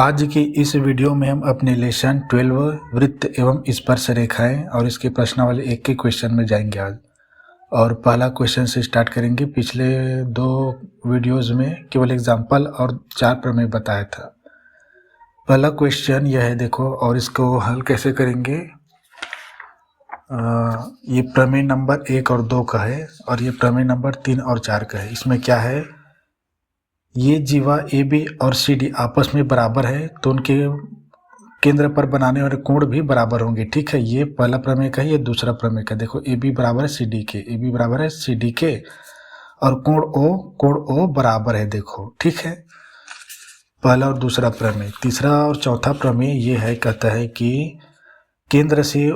आज की इस वीडियो में हम अपने लेसन 12 वृत्त एवं स्पर्श रेखाएं और इसके प्रश्नावली एक के क्वेश्चन में जाएंगे आज। और पहला क्वेश्चन से स्टार्ट करेंगे। पिछले दो वीडियोस में केवल एग्जाम्पल और 4 प्रमेय बताया था। पहला क्वेश्चन यह है, देखो, और इसको हल कैसे करेंगे। ये प्रमेय नंबर 1 और 2 का है और ये प्रमेय नंबर 3 और 4 का है। इसमें क्या है, ये जीवा ए बी और सी डी आपस में बराबर है तो उनके केंद्र पर बनाने वाले कोण भी बराबर होंगे। ठीक है, ये पहला प्रमेय का है, ये दूसरा प्रमेय का। देखो, ए बी बराबर है सी डी के, ए बी बराबर है सी डी के और कोण ओ बराबर है। देखो, ठीक है, पहला और दूसरा प्रमेय। तीसरा और चौथा प्रमेय ये है, कहता है कि केंद्र से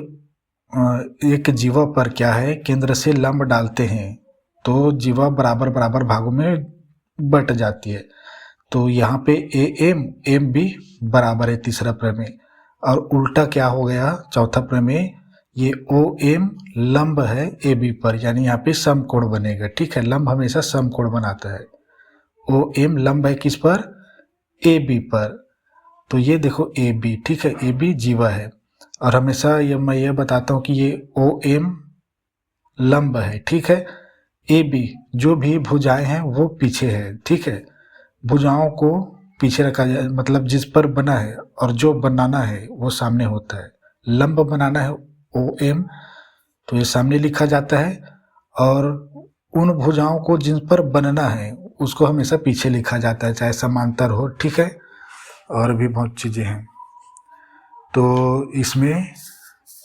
एक जीवा पर क्या है, केंद्र से लंब डालते हैं तो जीवा बराबर बराबर भागों में बट जाती है। तो यहाँ पे ए एम भी बराबर है, तीसरा प्रमेय। और उल्टा क्या हो गया, चौथा प्रमेय, ये ओ एम लंब है ए बी पर, यानी यहाँ पे समकोण बनेगा। ठीक है, लंब हमेशा समकोण बनाता है। ओ एम लंब है किस पर, ए बी पर। तो ये देखो ए बी, ठीक है, ए बी जीवा है। और हमेशा ये मैं ये बताता हूँ कि ये ओ एम लंब है। ठीक है, ए बी जो भी भुजाएं हैं वो पीछे है। ठीक है, भुजाओं को पीछे रखा जाए, मतलब जिस पर बना है, और जो बनाना है वो सामने होता है। लंब बनाना है ओ एम तो ये सामने लिखा जाता है, और उन भुजाओं को जिन पर बनना है उसको हमेशा पीछे लिखा जाता है, चाहे समांतर हो। ठीक है, और भी बहुत चीज़ें हैं। तो इसमें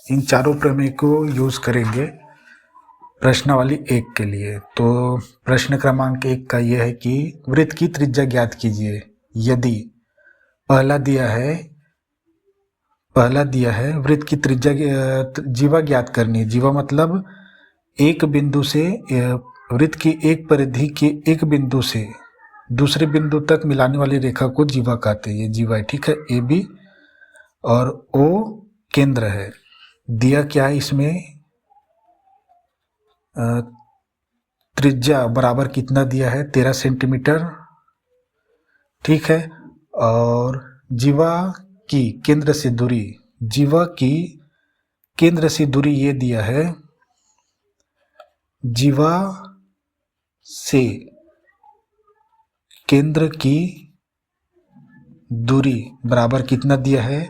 इन चारों प्रमेय को यूज करेंगे प्रश्नावली 1 के लिए। तो प्रश्न क्रमांक 1 का यह है कि वृत्त की त्रिज्या ज्ञात कीजिए यदि पहला दिया है वृत्त की त्रिज्या जीवा ज्ञात करनी है। जीवा मतलब एक बिंदु से वृत्त की एक परिधि के एक बिंदु से दूसरे बिंदु तक मिलाने वाली रेखा को जीवा कहते हैं। ये जीवा है। ठीक है, ए बी और ओ केंद्र है। दिया क्या है इसमें, त्रिज्या बराबर कितना दिया है, 13 सेंटीमीटर। ठीक है, और जीवा की केंद्र से दूरी, जीवा की केंद्र से दूरी ये दिया है, जीवा से केंद्र की दूरी बराबर कितना दिया है,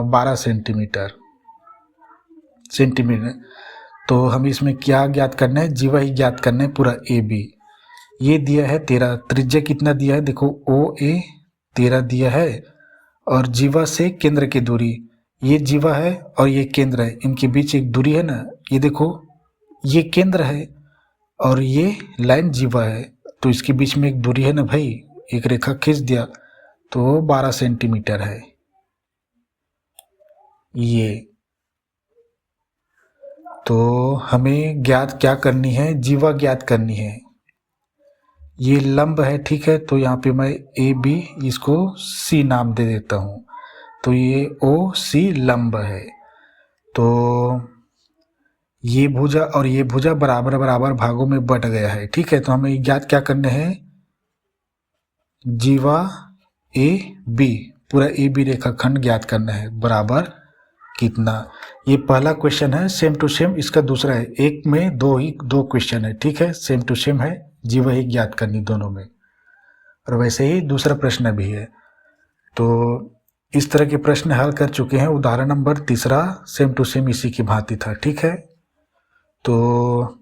12 सेंटीमीटर। तो हम इसमें क्या ज्ञात करना है, जीवा ही ज्ञात करना है, पूरा ए बी। ये दिया है 13, त्रिज्या कितना दिया है, देखो ओ ए 13 दिया है, और जीवा से केंद्र की दूरी, ये जीवा है और ये केंद्र है, इनके बीच एक दूरी है ना, ये देखो ये केंद्र है और ये लाइन जीवा है, तो इसके बीच में एक दूरी है ना भाई, एक रेखा खींच दिया तो 12 सेंटीमीटर है ये। तो हमें ज्ञात क्या करनी है, जीवा ज्ञात करनी है। ये लंब है, ठीक है, तो यहाँ पे मैं ए बी इसको सी नाम दे देता हूँ। तो ये ओ सी लंब है। तो ये भुजा और ये भुजा बराबर बराबर भागों में बट गया है। ठीक है, तो हमें ज्ञात क्या करने हैं, जीवा ए बी, पूरा ए बी रेखाखंड ज्ञात करना है, बराबर कितना। ये पहला क्वेश्चन है, सेम टू सेम इसका दूसरा है, एक में दो क्वेश्चन है। ठीक है, सेम टू सेम है, जीवा ही ज्ञात करनी दोनों में। और वैसे ही दूसरा प्रश्न भी है। तो इस तरह के प्रश्न हल कर चुके हैं। उदाहरण नंबर 3 सेम टू सेम इसी की भांति था। ठीक है, तो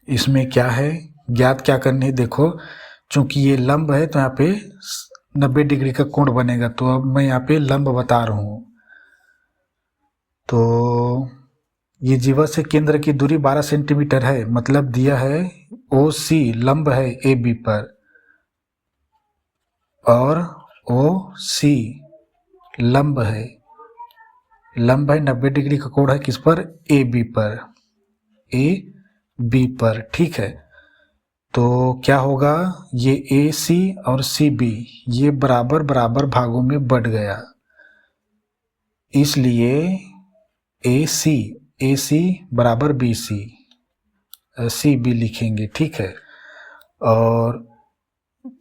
इसमें क्या है, ज्ञात क्या करनी है, देखो चूंकि ये लंब है तो यहाँ पे 90 डिग्री का कोण बनेगा। तो अब मैं यहाँ पे लंब बता रहा हूँ। तो ये जीवा से केंद्र की दूरी 12 सेंटीमीटर है, मतलब दिया है ओ सी लंब है ए बी पर, और ओ सी लंब है 90 डिग्री का कोण है किस पर, ए बी पर। ठीक है, तो क्या होगा, ये ए सी और सी बी ये बराबर बराबर भागों में बढ़ गया, इसलिए ए सी बराबर बी सी, सी बी लिखेंगे। ठीक है, और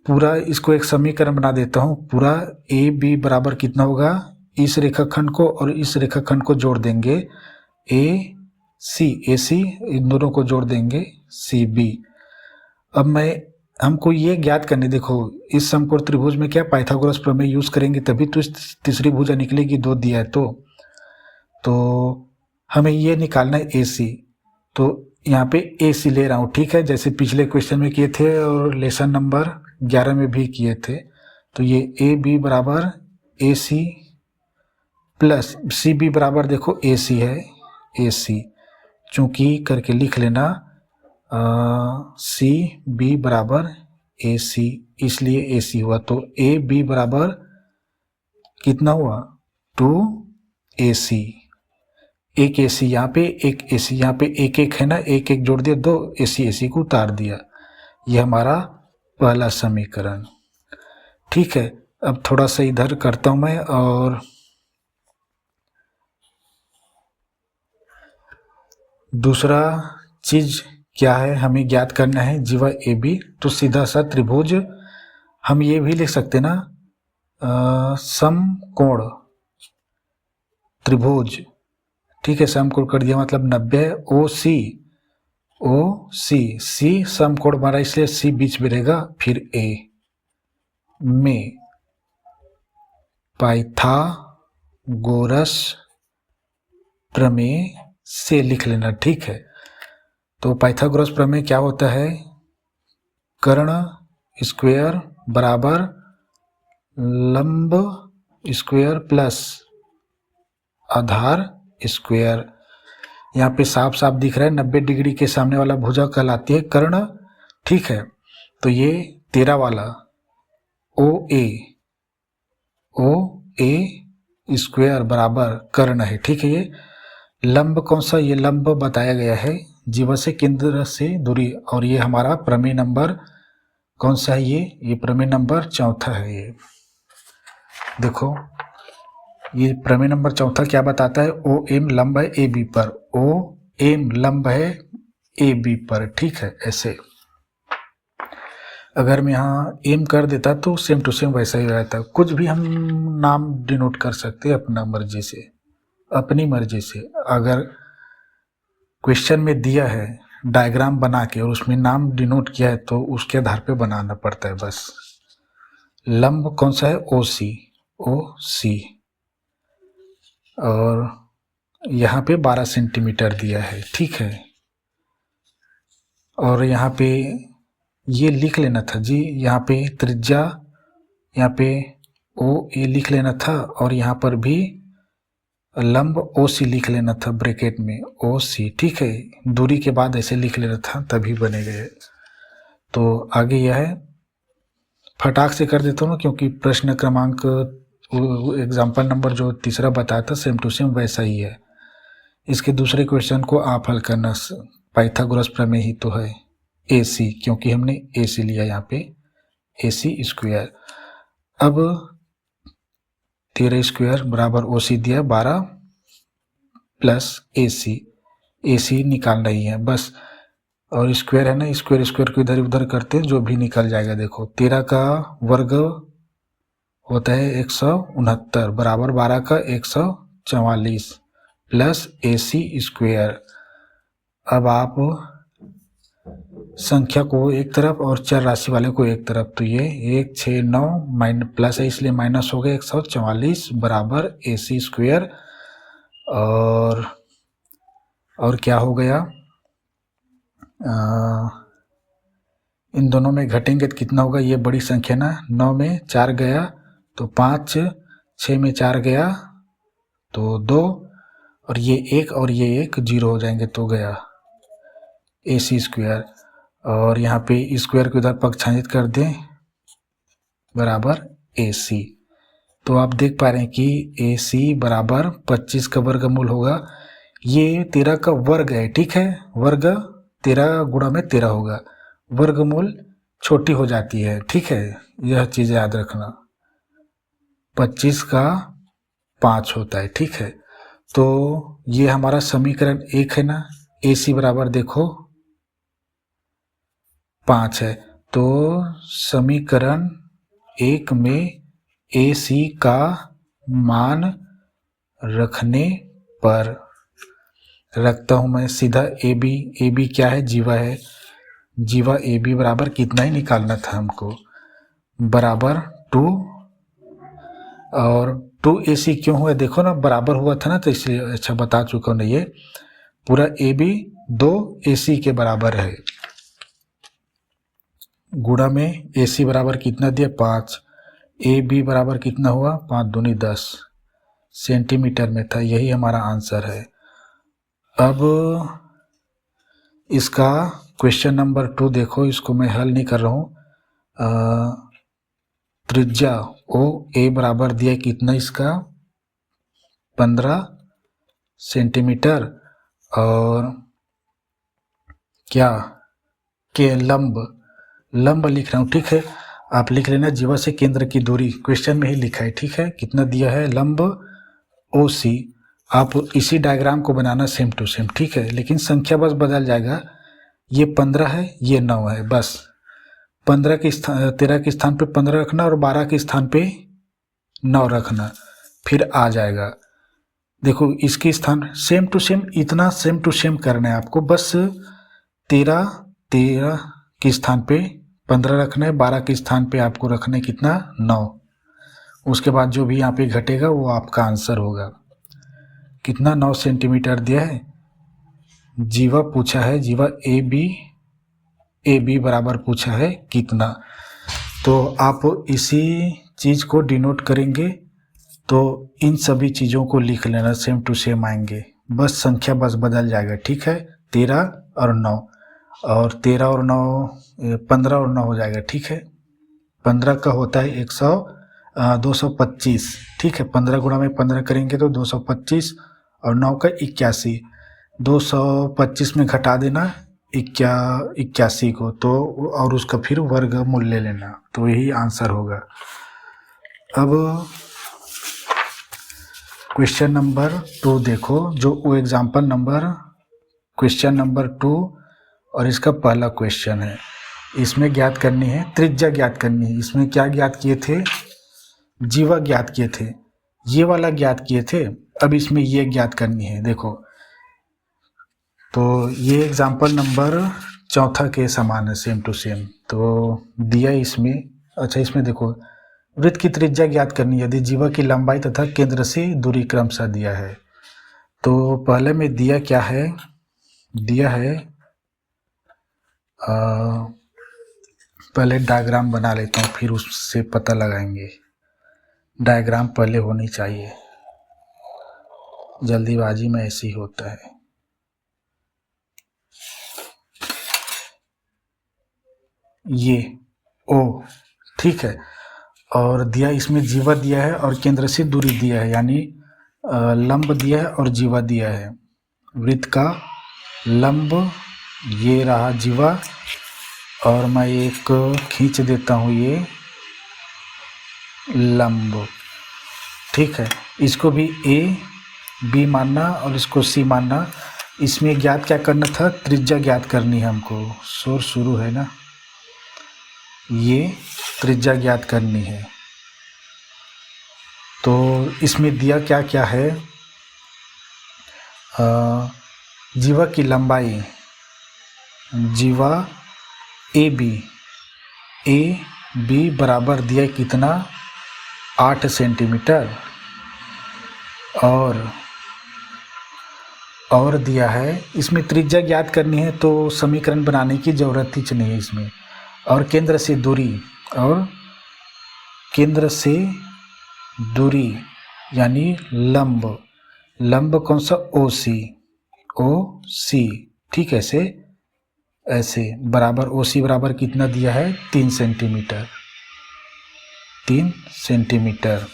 पूरा इसको एक समीकरण बना देता हूँ। पूरा ए बी बराबर कितना होगा, इस रेखाखंड को और इस रेखाखंड को जोड़ देंगे ए सी इन दोनों को जोड़ देंगे सी बी। अब हमको ये ज्ञात करने, देखो इस समकोण त्रिभुज में क्या पाइथागोरस प्रमेय यूज करेंगे तभी तो तीसरी भुजा निकलेगी, 2 दिया है तो हमें ये निकालना है ए सी। तो यहाँ पे ए सी ले रहा हूँ, ठीक है, जैसे पिछले क्वेश्चन में किए थे और लेसन नंबर 11 में भी किए थे। तो ये ए बी बराबर ए सी प्लस सी बी बराबर देखो ए सी है, ए सी चूंकि करके लिख लेना सी बी बराबर ए सी, इसलिए ए सी हुआ। तो ए बी बराबर कितना हुआ 2 ए सी, एक ए सी यहाँ पे, एक ए सी यहाँ पे, एक एक है ना, एक एक जोड़ दिया, 2 ए सी को उतार दिया। यह हमारा पहला समीकरण, ठीक है। अब थोड़ा सा इधर करता हूं मैं, और दूसरा चीज क्या है हमें ज्ञात करना है, जीवा ए बी। तो सीधा सा त्रिभुज हम ये भी लिख सकते ना, समकोण त्रिभुज, ठीक है, समकोण कर दिया मतलब 90 ओ सी समकोण हमारा, इसलिए सी बीच में रहेगा। फिर ए में पाइथागोरस प्रमेय से लिख लेना, ठीक है। तो पाइथागोरस प्रमेय क्या होता है, कर्ण स्क्वायर बराबर लंब स्क्वायर प्लस आधार स्क्वायर। यहाँ पे साफ साफ दिख रहा है 90 डिग्री के सामने वाला भुजा कहलाती है कर्ण, ठीक है। तो ये 13 वाला ओ ए स्क्वायर बराबर कर्ण है, ठीक है। ये लंब कौन सा, ये लंब बताया गया है जीवा से केंद्र से दूरी, और ये हमारा प्रमेय नंबर कौन सा है, ये प्रमेय नंबर 4 है। ये देखो ये प्रमेय नंबर 4 क्या बताता है, ओ एम लंब है ए बी पर, ओ एम लंब है ए बी पर, ठीक है। ऐसे अगर मैं यहाँ एम कर देता तो सेम टू सेम वैसा ही रहता, कुछ भी हम नाम डिनोट कर सकते हैं अपना मर्जी से, अपनी मर्जी से। अगर क्वेश्चन में दिया है डायग्राम बना के और उसमें नाम डिनोट किया है तो उसके आधार पे बनाना पड़ता है बस। लंब कौन सा है, ओ सी, और यहाँ पे 12 सेंटीमीटर दिया है, ठीक है। और यहाँ पे ये लिख लेना था जी, यहाँ पे त्रिज्या, यहाँ पे ओ ए लिख लेना था, और यहाँ पर भी लंब ओ सी लिख लेना था ब्रैकेट में, ओ सी, ठीक है। दूरी के बाद ऐसे लिख लेना था तभी बनेगा। तो आगे यह है, फटाक से कर देता हूँ क्योंकि प्रश्न क्रमांक एग्जाम्पल नंबर जो तीसरा बताया था सेम टू सेम वैसा ही है। इसके दूसरे क्वेश्चन को आप हल करना, पाइथागोरस प्रमेय ही तो है, ए सी, क्योंकि हमने ए सी लिया यहाँ पे, ए सी स्क्वायर। अब 13 स्क्वायर बराबर ओ सी दिया 12 प्लस ए सी निकालना ही है बस, और स्क्वायर है ना, स्क्वायर को इधर उधर करते हैं जो भी निकल जाएगा। देखो 13 का वर्ग होता है 169 बराबर 12 का 144 प्लस ए सी स्क्वायर। अब आप संख्या को एक तरफ और चर राशि वाले को एक तरफ, तो ये 169 प्लस है इसलिए माइनस हो गया 144 बराबर ए सी स्क्वायर। और क्या हो गया, इन दोनों में घटेंगे तो कितना होगा, ये बड़ी संख्या ना, 9 में 4 गया तो 5, 6 में 4 गया तो 2, और ये 1 और ये 1 0 हो जाएंगे तो गया ए सी स्क्वायर। और यहाँ पे स्क्वायर को इधर पक्षांजित कर दें बराबर ए सी, तो आप देख पा रहे हैं कि ए सी बराबर 25 का वर्गमूल होगा। ये 13 का वर्ग है, ठीक है, वर्ग 13 गुणा में 13 होगा, वर्गमूल छोटी हो जाती है, ठीक है, यह चीज़ याद रखना। 25 का 5 होता है, ठीक है। तो ये हमारा समीकरण 1 है ना, ए सी बराबर देखो 5 है, तो समीकरण 1 में AC का मान रखने पर रखता हूँ मैं सीधा AB क्या है, जीवा है, जीवा AB बराबर कितना ही निकालना था हमको, बराबर 2, और 2AC क्यों हुआ देखो ना, बराबर हुआ था ना, तो इसलिए अच्छा बता चुका हूँ ना, ये पूरा AB 2AC के बराबर है, गुणा में AC बराबर कितना दिया 5, AB बराबर कितना हुआ 5 दूनी 10 सेंटीमीटर में था, यही हमारा आंसर है। अब इसका क्वेश्चन नंबर 2 देखो, इसको मैं हल नहीं कर रहा हूँ। त्रिज्या OA बराबर दिया कितना, इसका 15 सेंटीमीटर, और क्या के लंब लिख रहा हूँ, ठीक है, आप लिख लेना जीवा से केंद्र की दूरी, क्वेश्चन में ही लिखा है, ठीक है, कितना दिया है लंब OC, आप इसी डायग्राम को बनाना सेम टू सेम, ठीक है, लेकिन संख्या बस बदल जाएगा, ये 15 है, ये 9 है, बस 13 के स्थान पे 15 रखना और 12 के स्थान पे 9 रखना, फिर आ जाएगा। देखो इसके स्थान सेम टू सेम, इतना सेम टू सेम करना है आपको, बस 13 के स्थान पे 15 रखना है, 12 के स्थान पे आपको रखना है कितना 9, उसके बाद जो भी यहाँ पे घटेगा वो आपका आंसर होगा। कितना 9 सेंटीमीटर दिया है, जीवा पूछा है, जीवा AB बराबर पूछा है कितना, तो आप इसी चीज़ को डिनोट करेंगे तो इन सभी चीज़ों को लिख लेना, सेम टू सेम आएंगे, बस संख्या बस बदल जाएगा, ठीक है, 13 और 9, और 13 और 9 15 और 9 हो जाएगा, ठीक है, 15 का होता है 225, ठीक है, 15 गुणा में 15 करेंगे तो 225, और 9 का 81, 225 में घटा देना 81 को, तो और उसका फिर वर्गमूल ले लेना, तो यही आंसर होगा। अब क्वेश्चन नंबर 2 देखो, जो वो एग्जाम्पल नंबर क्वेश्चन नंबर 2 और इसका पहला क्वेश्चन है, इसमें ज्ञात करनी है त्रिज्या, ज्ञात करनी है। इसमें क्या ज्ञात किए थे, जीवा ज्ञात किए थे, ये वाला ज्ञात किए थे, अब इसमें ये ज्ञात करनी है। देखो तो ये एग्जाम्पल नंबर 4 के समान है, सेम टू सेम, तो दिया इसमें, अच्छा इसमें देखो वृत्त की त्रिज्या ज्ञात करनी है यदि जीवा की लंबाई तथा केंद्र से दूरी क्रमशः दिया है। तो पहले में दिया क्या है, दिया है पहले डायग्राम बना लेता हूँ, फिर उससे पता लगाएंगे, डायग्राम पहले होनी चाहिए, जल्दीबाजी में ऐसे ही होता है। ये O, ठीक है, और दिया इसमें जीवा दिया है और केंद्र से दूरी दिया है, यानी लंब दिया है और जीवा दिया है। वृत्त का लंब ये रहा जीवा, और मैं एक खींच देता हूँ ये लंब, ठीक है, इसको भी B मानना और इसको C मानना। इसमें ज्ञात क्या करना था, त्रिज्या ज्ञात करनी है हमको, शोर शुरू है ना, ये त्रिज्या ज्ञात करनी है। तो इसमें दिया क्या क्या है, जीवा की लंबाई, जीवा AB बराबर दिया कितना 8 सेंटीमीटर, और दिया है इसमें त्रिज्या ज्ञात करनी है, तो समीकरण बनाने की जरूरत ही नहीं है इसमें, और केंद्र से दूरी, और केंद्र से दूरी यानी लंब कौन सा OC, ठीक है, ऐसे बराबर OC बराबर कितना दिया है 3 सेंटीमीटर,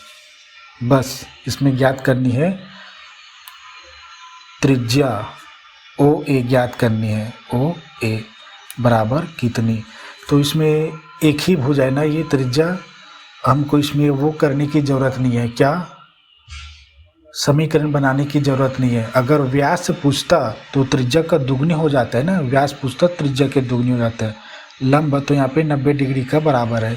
बस इसमें ज्ञात करनी है त्रिज्या OA ज्ञात करनी है, OA बराबर कितनी। तो इसमें एक ही भुजा है ना ये त्रिज्या, हमको इसमें वो करने की ज़रूरत नहीं है, क्या समीकरण बनाने की ज़रूरत नहीं है। अगर व्यास से पूछता तो त्रिज्या का दुगनी हो जाता है ना, व्यास पूछता त्रिज्या के दुगनी हो जाता है, लंब तो यहाँ पे 90 डिग्री का बराबर है।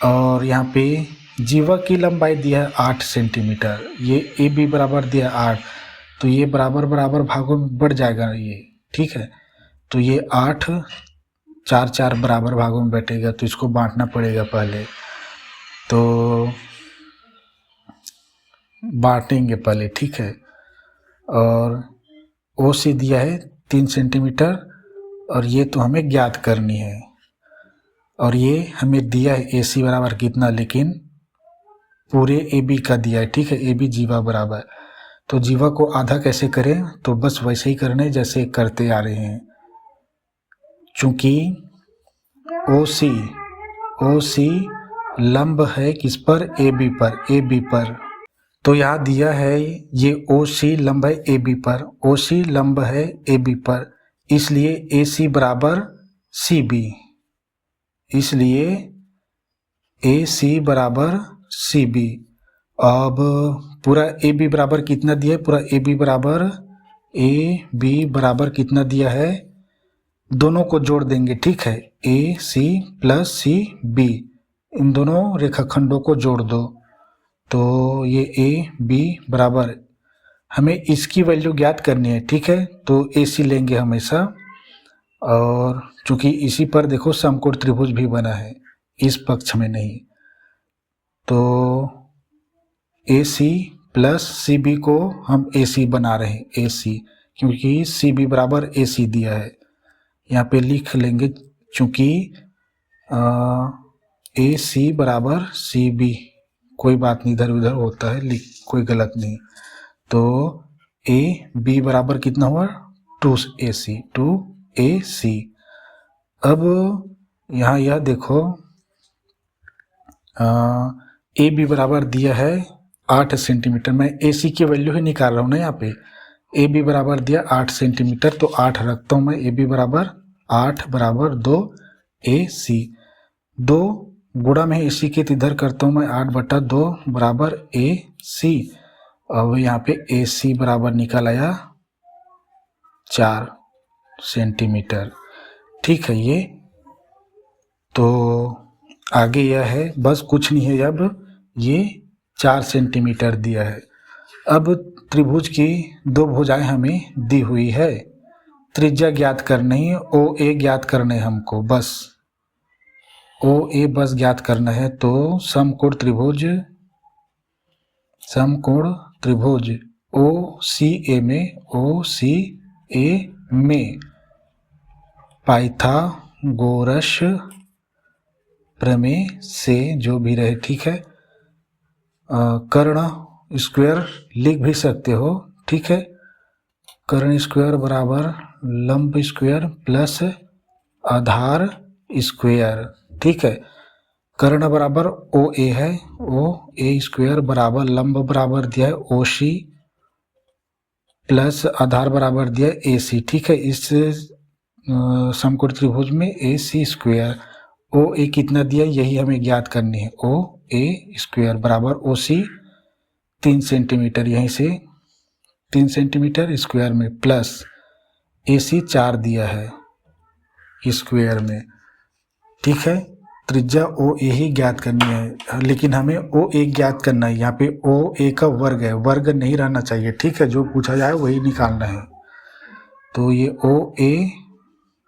और यहाँ पे जीवा की लंबाई दिया है 8 सेंटीमीटर, ये ए बी बराबर दिया 8, तो ये बराबर बराबर भागों में बढ़ जाएगा ये, ठीक है। तो ये 8 4 4 बराबर भागों में बैठेगा, तो इसको बांटना पड़ेगा पहले, तो बांटेंगे पहले, ठीक है। और ओ सी दिया है 3 सेंटीमीटर, और ये तो हमें ज्ञात करनी है। और ये हमें दिया है ए सी बराबर कितना, लेकिन पूरे ए बी का दिया है, ठीक है। ए बी जीवा बराबर, तो जीवा को आधा कैसे करें, तो बस वैसे ही करने जैसे करते आ रहे हैं। चूंकि ओ सी लंब है किस पर, ए बी पर, तो यहाँ दिया है ये ओ सी लंब है ए बी पर, ओ सी लंब है ए बी पर, इसलिए ए सी बराबर सी बी, इसलिए ए सी बराबर सी बी। अब पूरा ए बी बराबर कितना दिया है, पूरा ए बी बराबर कितना दिया है, दोनों को जोड़ देंगे, ठीक है। ए सी प्लस सी बी, इन दोनों रेखाखंडों को जोड़ दो, तो ये ए बी बराबर, हमें इसकी वैल्यू ज्ञात करनी है, ठीक है। तो ए सी लेंगे हमेशा, और चूंकि इसी पर देखो समकोण त्रिभुज भी बना है, इस पक्ष में नहीं, तो ए सी प्लस सी बी को हम ए सी बना रहे हैं, ए सी, क्योंकि सी बी बराबर ए सी दिया है। यहाँ पे लिख लेंगे, चूंकि ए सी बराबर सी बी, कोई बात नहीं, इधर उधर होता है, लिख कोई गलत नहीं। तो ए बी बराबर कितना हुआ, 2AC। अब यहाँ यह देखो, ए बी बराबर दिया है 8 सेंटीमीटर, मैं ए सी की वैल्यू ही निकाल रहा हूँ ना। यहाँ पे ए बी बराबर दिया 8 सेंटीमीटर, तो 8 रखता हूँ मैं, ए बी बराबर 8 बराबर 2AC, 2 गुणा में ए सी के इधर करता हूँ मैं, 8/2 बराबर AC। अब यहाँ पे ए सी बराबर निकल आया 4 सेंटीमीटर, ठीक है। ये तो आगे यह है, बस कुछ नहीं है, अब ये 4 सेंटीमीटर दिया है। अब त्रिभुज की 2 भुजाएं हमें दी हुई है, त्रिज्या ज्ञात करनी है, ओ ए ज्ञात करना है हमको, बस ओ ए बस ज्ञात करना है। तो समकोण त्रिभुज ओ सी ए में पाइथागोरस प्रमेय से जो भी रहे, ठीक है। कर्ण स्क्वायर लिख भी सकते हो, ठीक है। कर्ण स्क्वायर बराबर लंब स्क्वायर प्लस आधार स्क्वायर, ठीक है। कर्ण बराबर ओ ए है, ओ ए स्क्वायर बराबर लंब बराबर दिया है ओ सी प्लस आधार बराबर दिया है ए सी, ठीक है। इस समकोण त्रिभुज में ए सी स्क्वायर, ओ ए कितना दिया यही हमें ज्ञात करनी है, ओ ए स्क्वायर बराबर ओ सी 3 सेंटीमीटर, यहीं से 3 सेंटीमीटर स्क्वायर में, प्लस ए सी 4 दिया है स्क्वायर में, ठीक है। त्रिज्या ओ ए ही ज्ञात करनी है, लेकिन हमें ओ ए ज्ञात करना है। यहाँ पे ओ ए का वर्ग है, वर्ग नहीं रहना चाहिए, ठीक है। जो पूछा जाए वही निकालना है। तो ये ओ ए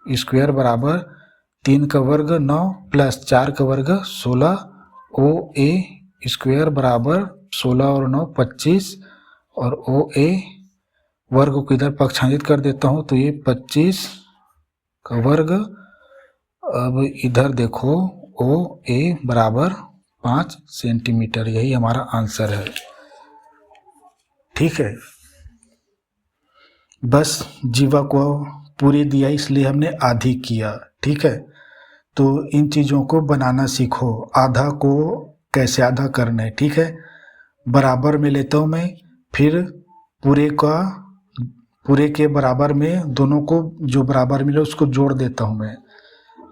स्क्वायर बराबर 3 का वर्ग 9 प्लस 4 का वर्ग 16, ओ ए स्क्वायर बराबर 16 और 9 25, और ओ ए वर्ग को इधर पक्षांतरित कर देता हूँ, तो ये 25 का वर्ग। अब इधर देखो ओ ए बराबर 5 सेंटीमीटर, यही हमारा आंसर है, ठीक है। बस जीवा को पूरी दिया इसलिए हमने आधी किया, ठीक है। तो इन चीज़ों को बनाना सीखो, आधा को कैसे आधा करना है, ठीक है। बराबर में लेता हूँ मैं, फिर पूरे के बराबर में दोनों को जो बराबर मिले उसको जोड़ देता हूँ मैं,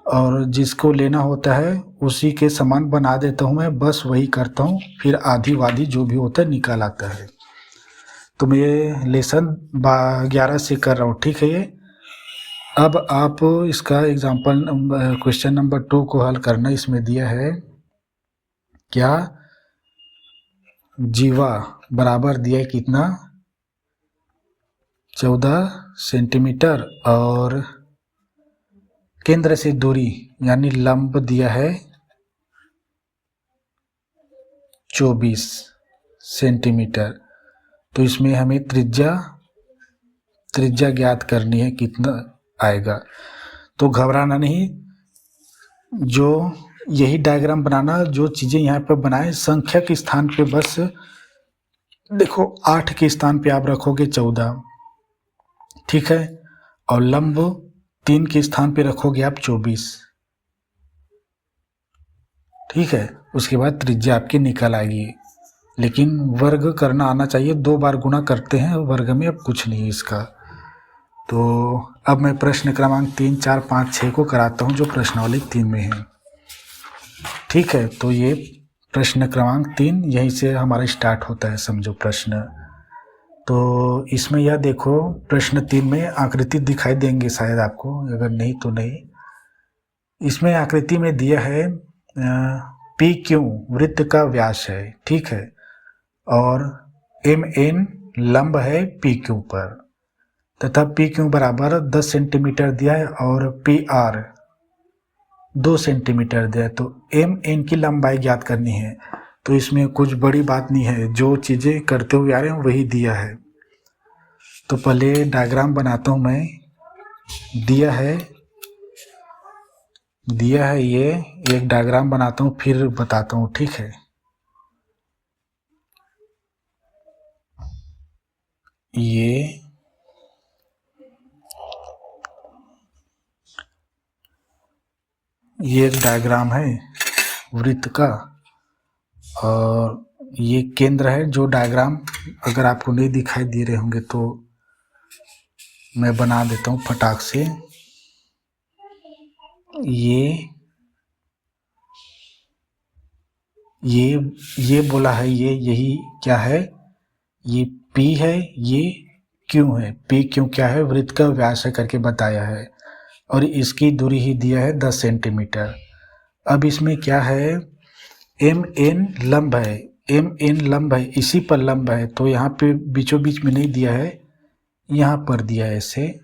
और जिसको लेना होता है उसी के समान बना देता हूँ मैं, बस वही करता हूँ। फिर आधी वाधी जो भी होता है निकाल आता है। तो मैं लेसन 11 से कर रहा हूँ, ठीक है। ये अब आप इसका एग्जाम्पल क्वेश्चन नंबर 2 को हल करना। इसमें दिया है क्या, जीवा बराबर दिया है कितना, 14 सेंटीमीटर, और केंद्र से दूरी यानी लंब दिया है 24 सेंटीमीटर। तो इसमें हमें त्रिज्या ज्ञात करनी है, कितना आएगा। तो घबराना नहीं, जो यही डायग्राम बनाना, जो चीज़ें यहाँ पे बनाए संख्या के स्थान पे बस देखो 8 के स्थान पे आप रखोगे 14, ठीक है, और लंब 3 के स्थान पे रखोगे आप 24, ठीक है। उसके बाद त्रिज्या आपकी निकल आएगी, लेकिन वर्ग करना आना चाहिए। 2 बार गुणा करते हैं वर्ग में, अब कुछ नहीं है इसका। तो अब मैं प्रश्न क्रमांक 3, 4, 5, 6 को कराता हूँ जो प्रश्नावली 3 में है, ठीक है। तो ये प्रश्न क्रमांक 3 यहीं से हमारा स्टार्ट होता है, समझो प्रश्न। तो इसमें यह देखो, प्रश्न 3 में आकृति दिखाई देंगे शायद आपको, अगर नहीं तो नहीं। इसमें आकृति में दिया है पी क्यू वृत्त का व्यास है, ठीक है, और एम एन लंब है पी क्यू पर, तथा पी क्यू बराबर 10 सेंटीमीटर दिया है और पी आर 2 सेंटीमीटर दिया है। तो एम एन की लंबाई ज्ञात करनी है। तो इसमें कुछ बड़ी बात नहीं है, जो चीज़ें करते हुए आ रहे हैं वही दिया है। तो पहले डायग्राम बनाता हूँ मैं। दिया है ये एक डायग्राम बनाता हूँ, फिर बताता हूँ, ठीक है। ये एक डायग्राम है वृत्त का, और ये केंद्र है। जो डायग्राम अगर आपको नहीं दिखाई दे रहे होंगे तो मैं बना देता हूँ फटाक से। ये बोला है, यही क्या है, ये P है, ये Q है। P Q क्या है, वृत्त का व्यास है करके बताया है, और इसकी दूरी ही दिया है 10 सेंटीमीटर। अब इसमें क्या है, एम एन लंब है, एम एन लंब है, इसी पर लंब है। तो यहाँ पे बीचों बीच में नहीं दिया है, यहाँ पर दिया है ऐसे,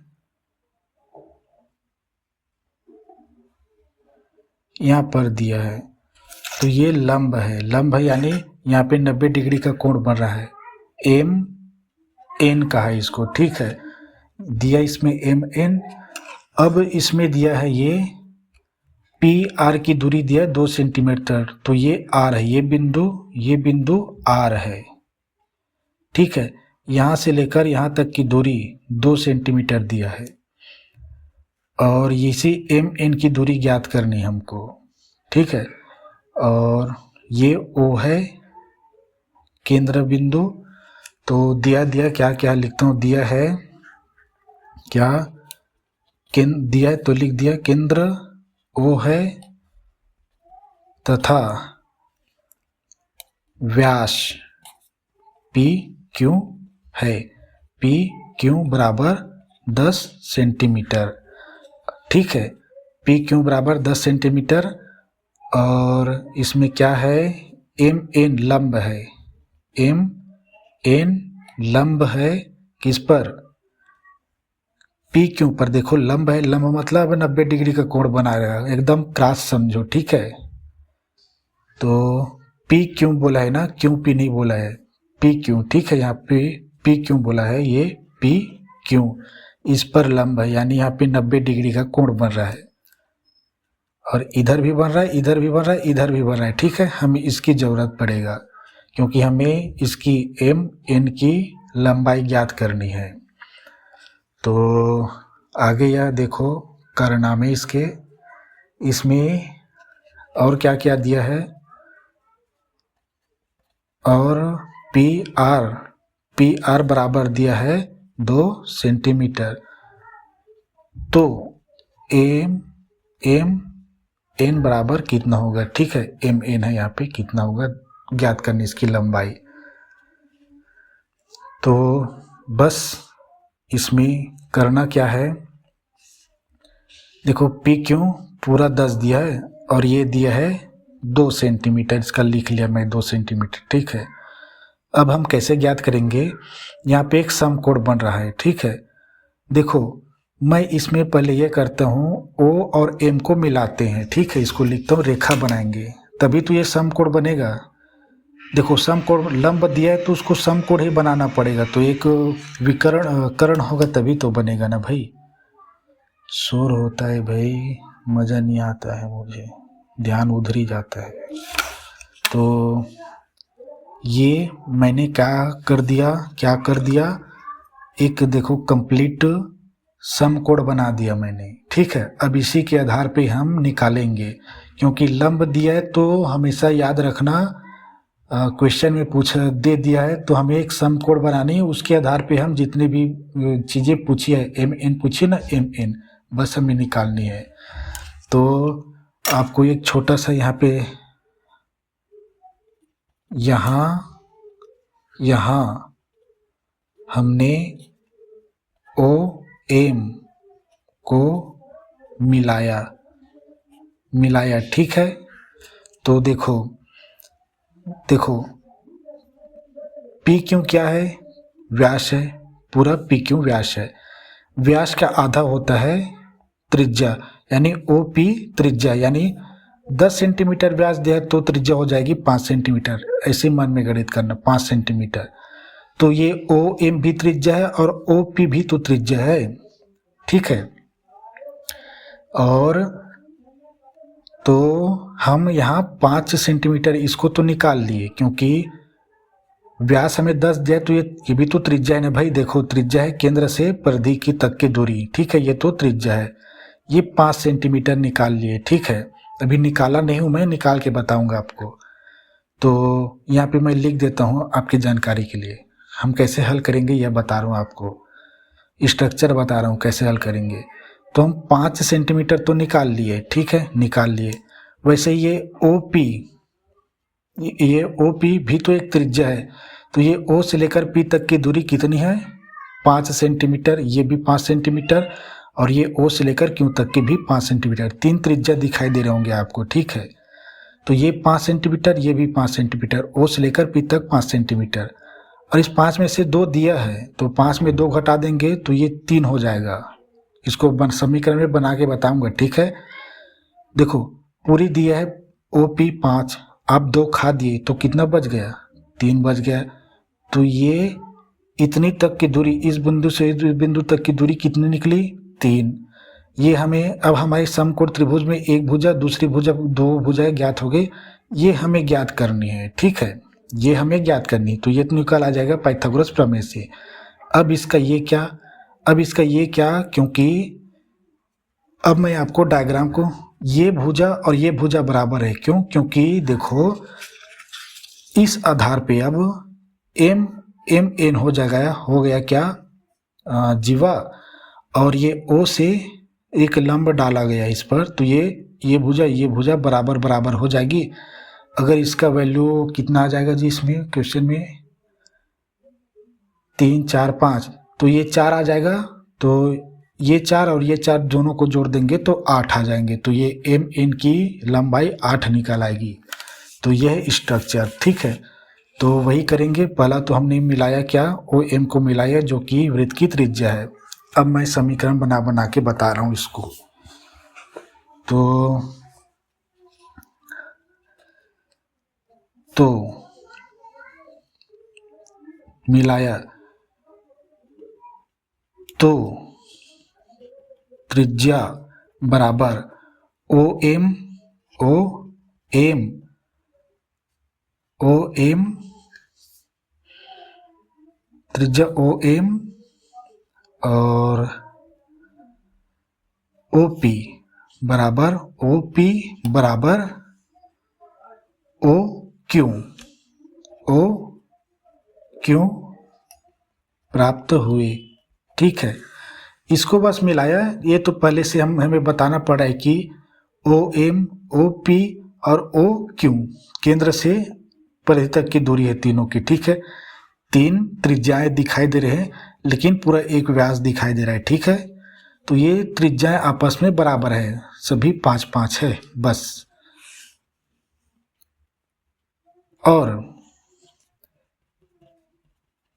यहाँ पर दिया है। तो ये लंब है यानी यहाँ पे 90 डिग्री का कोण बन रहा है, एम एन का है इसको, ठीक है। दिया इसमें एम एन। अब इसमें दिया है ये पी आर की दूरी दिया है 2 सेंटीमीटर। तो ये आर है, ये बिंदु आर है, ठीक है। यहाँ से लेकर यहाँ तक की दूरी 2 सेंटीमीटर दिया है, और इसी एम एन की दूरी ज्ञात करनी है हमको, ठीक है। और ये O है केंद्र बिंदु। तो दिया क्या क्या लिखता हूँ, दिया है क्या, दिया है तो लिख दिया केंद्र O है, तथा व्यास पी क्यू है। पी क्यू बराबर 10 सेंटीमीटर, ठीक है। पी क्यू बराबर 10 सेंटीमीटर, और इसमें क्या है, एम एन लंब है, एम एन लंब है किस पर, पी क्यू पर। देखो लंब है, लंब मतलब 90 डिग्री का कोण बना रहेगा, एकदम क्रॉस समझो, ठीक है। तो पी क्यू बोला है ना, क्यू पी नहीं बोला है, पी क्यू, ठीक है। यहाँ पे पी क्यू बोला है, ये पी क्यू इस पर लंब है, यानी यहाँ पे 90 डिग्री का कोण बन रहा है, और इधर भी बन रहा है, इधर भी बन रहा है, इधर भी बन रहा है, ठीक है। हमें इसकी जरूरत पड़ेगा, क्योंकि हमें इसकी एम एन की लंबाई ज्ञात करनी है। तो आगे यह देखो कारनामे इसके, इसमें और क्या क्या दिया है, और पी आर बराबर दिया है 2 सेंटीमीटर। तो एम एन बराबर कितना होगा, ठीक है, एम एन है यहाँ पे, कितना होगा ज्ञात करनी इसकी लंबाई। तो बस इसमें करना क्या है, देखो पी क्यों पूरा 10 दिया है और ये दिया है 2 सेंटीमीटर, इसका लिख लिया मैं 2 सेंटीमीटर, ठीक है। अब हम कैसे ज्ञात करेंगे, यहाँ पे एक सम कोण बन रहा है, ठीक है। देखो मैं इसमें पहले ये करता हूँ, ओ और एम को मिलाते हैं, ठीक है, इसको लिखता हूँ, रेखा बनाएंगे तभी तो ये सम कोण बनेगा। देखो सम कोण लंब दिया है तो उसको सम कोण ही बनाना पड़ेगा, तो एक विकर्ण कर्ण होगा तभी तो बनेगा ना भाई। शोर होता है भाई, मज़ा नहीं आता है मुझे, ध्यान उधर ही जाता है। तो ये मैंने क्या कर दिया, एक देखो कंप्लीट समकोण बना दिया मैंने, ठीक है। अब इसी के आधार पे हम निकालेंगे, क्योंकि लंब दिया है तो हमेशा याद रखना, क्वेश्चन में दे दिया है तो हमें एक समकोण बनानी है, उसके आधार पे हम जितने भी चीज़ें पूछी है, एम एन पूछी ना, एम एन बस हमें निकालनी है। तो आपको एक छोटा सा यहाँ पे यहाँ हमने ओ एम को मिलाया, ठीक है। तो देखो पी क्यों क्या है, व्यास है, पूरा पी क्यों व्यास है। व्यास का आधा होता है त्रिज्या, यानी ओ पी त्रिज्या, यानी 10 सेंटीमीटर व्यास दिया तो त्रिज्या हो जाएगी 5 सेंटीमीटर, ऐसे मन में गणित करना, 5 सेंटीमीटर। तो ये ओ एम भी त्रिज्या है और ओ पी भी तो त्रिज्या है, ठीक है। और तो हम यहाँ 5 सेंटीमीटर इसको तो निकाल लिए, क्योंकि व्यास हमें 10 दिया तो ये भी तो त्रिज्या है ना भाई। देखो त्रिज्या है केंद्र से परिधि की तक की दूरी, ठीक है, ये तो त्रिज्या है। ये 5 सेंटीमीटर निकाल लिए, ठीक है। अभी निकाला नहीं हूँ मैं, निकाल के बताऊंगा आपको। तो यहाँ पे मैं लिख देता हूँ आपकी जानकारी के लिए, हम कैसे हल करेंगे यह बता रहा हूँ आपको, स्ट्रक्चर बता रहा हूँ कैसे हल करेंगे। तो हम 5 सेंटीमीटर तो निकाल लिए, ठीक है, निकाल लिए। वैसे ये ओ पी भी तो एक त्रिज्या है, तो ये ओ से लेकर पी तक की दूरी कितनी है, 5 सेंटीमीटर, ये भी 5 सेंटीमीटर, और ये ओ से लेकर क्यू तक की भी 5 सेंटीमीटर, 3 त्रिज्या दिखाई दे रहे होंगे आपको, ठीक है। तो ये 5 सेंटीमीटर, ये भी 5 सेंटीमीटर, ओ से लेकर पी तक 5 सेंटीमीटर, और इस 5 में से 2 दिया है तो 5 में 2 घटा देंगे तो ये 3 हो जाएगा। इसको समीकरण में बना के बताऊंगा, ठीक है। देखो पूरी दिया है ओ पी 5, आप 2 खा दिए तो कितना बच गया, 3 बच गया। तो ये इतनी तक की दूरी, इस बिंदु से इस बिंदु तक की दूरी कितनी निकली, 3। ये हमें अब हमारे समकोण त्रिभुज में एक भुजा दूसरी भुजा 2 भुजाएं ज्ञात हो गई, ये हमें ज्ञात करनी है, ठीक है, ये हमें ज्ञात करनी। तो ये निकल आ जाएगा पाइथागोरस प्रमेय से। अब इसका ये क्या, क्योंकि अब मैं आपको डायग्राम को, ये भुजा और ये भुजा बराबर है, क्यों, क्योंकि देखो इस आधार पे अब एम एन हो गया क्या, जीवा, और ये ओ से एक लंब डाला गया इस पर, तो ये भुजा बराबर हो जाएगी। अगर इसका वैल्यू कितना आ जाएगा जी, इसमें क्वेश्चन में 3 4 5, तो ये 4 आ जाएगा, तो ये 4 और ये 4 दोनों को जोड़ देंगे तो 8 आ जाएंगे, तो ये एम एन की लंबाई 8 निकल आएगी। तो यह स्ट्रक्चर, ठीक है। तो वही करेंगे, पहला तो हमने मिलाया क्या, ओ एम को मिलाया जो कि वृत्त की त्रिज्या है। अब मैं समीकरण बना के बता रहा हूँ इसको। तो मिलाया तो त्रिज्या बराबर ओ एम त्रिज्या ओ एम और ओ पी बराबर ओ क्यू प्राप्त हुए, ठीक है। इसको बस मिलाया, ये तो पहले से हमें बताना पड़ा है कि ओ एम, ओ पी और ओ क्यू केंद्र से परिधि तक की दूरी है तीनों की, ठीक है। 3 त्रिज्याएं दिखाई दे रहे हैं लेकिन पूरा एक व्यास दिखाई दे रहा है, ठीक है। तो ये त्रिज्याएं आपस में बराबर है, सभी 5-5 है बस। और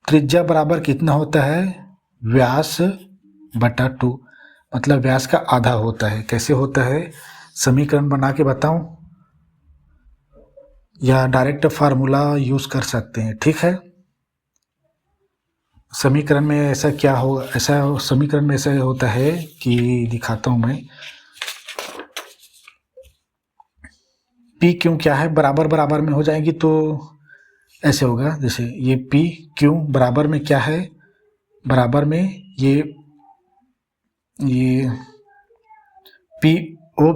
त्रिज्या बराबर कितना होता है, व्यास बटा 2, मतलब व्यास का आधा होता है। कैसे होता है, समीकरण बना के बताऊं या डायरेक्ट फार्मूला यूज कर सकते हैं, ठीक है। समीकरण में ऐसा क्या हो, ऐसा समीकरण में ऐसा होता है कि दिखाता हूं मैं। पी क्यों क्या है, बराबर बराबर में हो जाएगी तो ऐसे होगा, जैसे ये पी क्यों बराबर में क्या है, बराबर में ये P O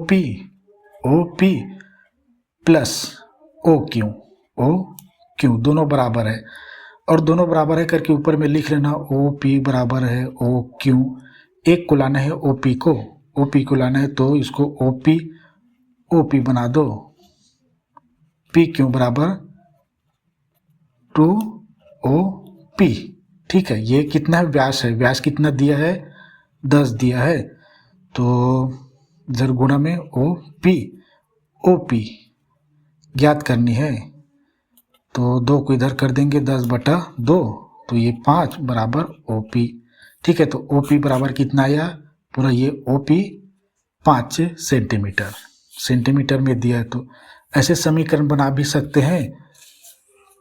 P plus O क्यों दोनों बराबर है। और दोनों बराबर है करके ऊपर में लिख लेना ओ पी बराबर है ओ क्यू। एक को लाना है ओ पी को लाना है तो इसको ओ पी बना दो। पी क्यू बराबर 2OP, ठीक है। ये कितना है, व्यास है, व्यास कितना दिया है, 10 दिया है, तो जर गुणा में OP ज्ञात करनी है तो 2 को इधर कर देंगे, 10/2, तो ये 5 बराबर OP, ठीक है। तो OP बराबर कितना आया, पूरा ये OP 5 सेंटीमीटर में दिया है। तो ऐसे समीकरण बना भी सकते हैं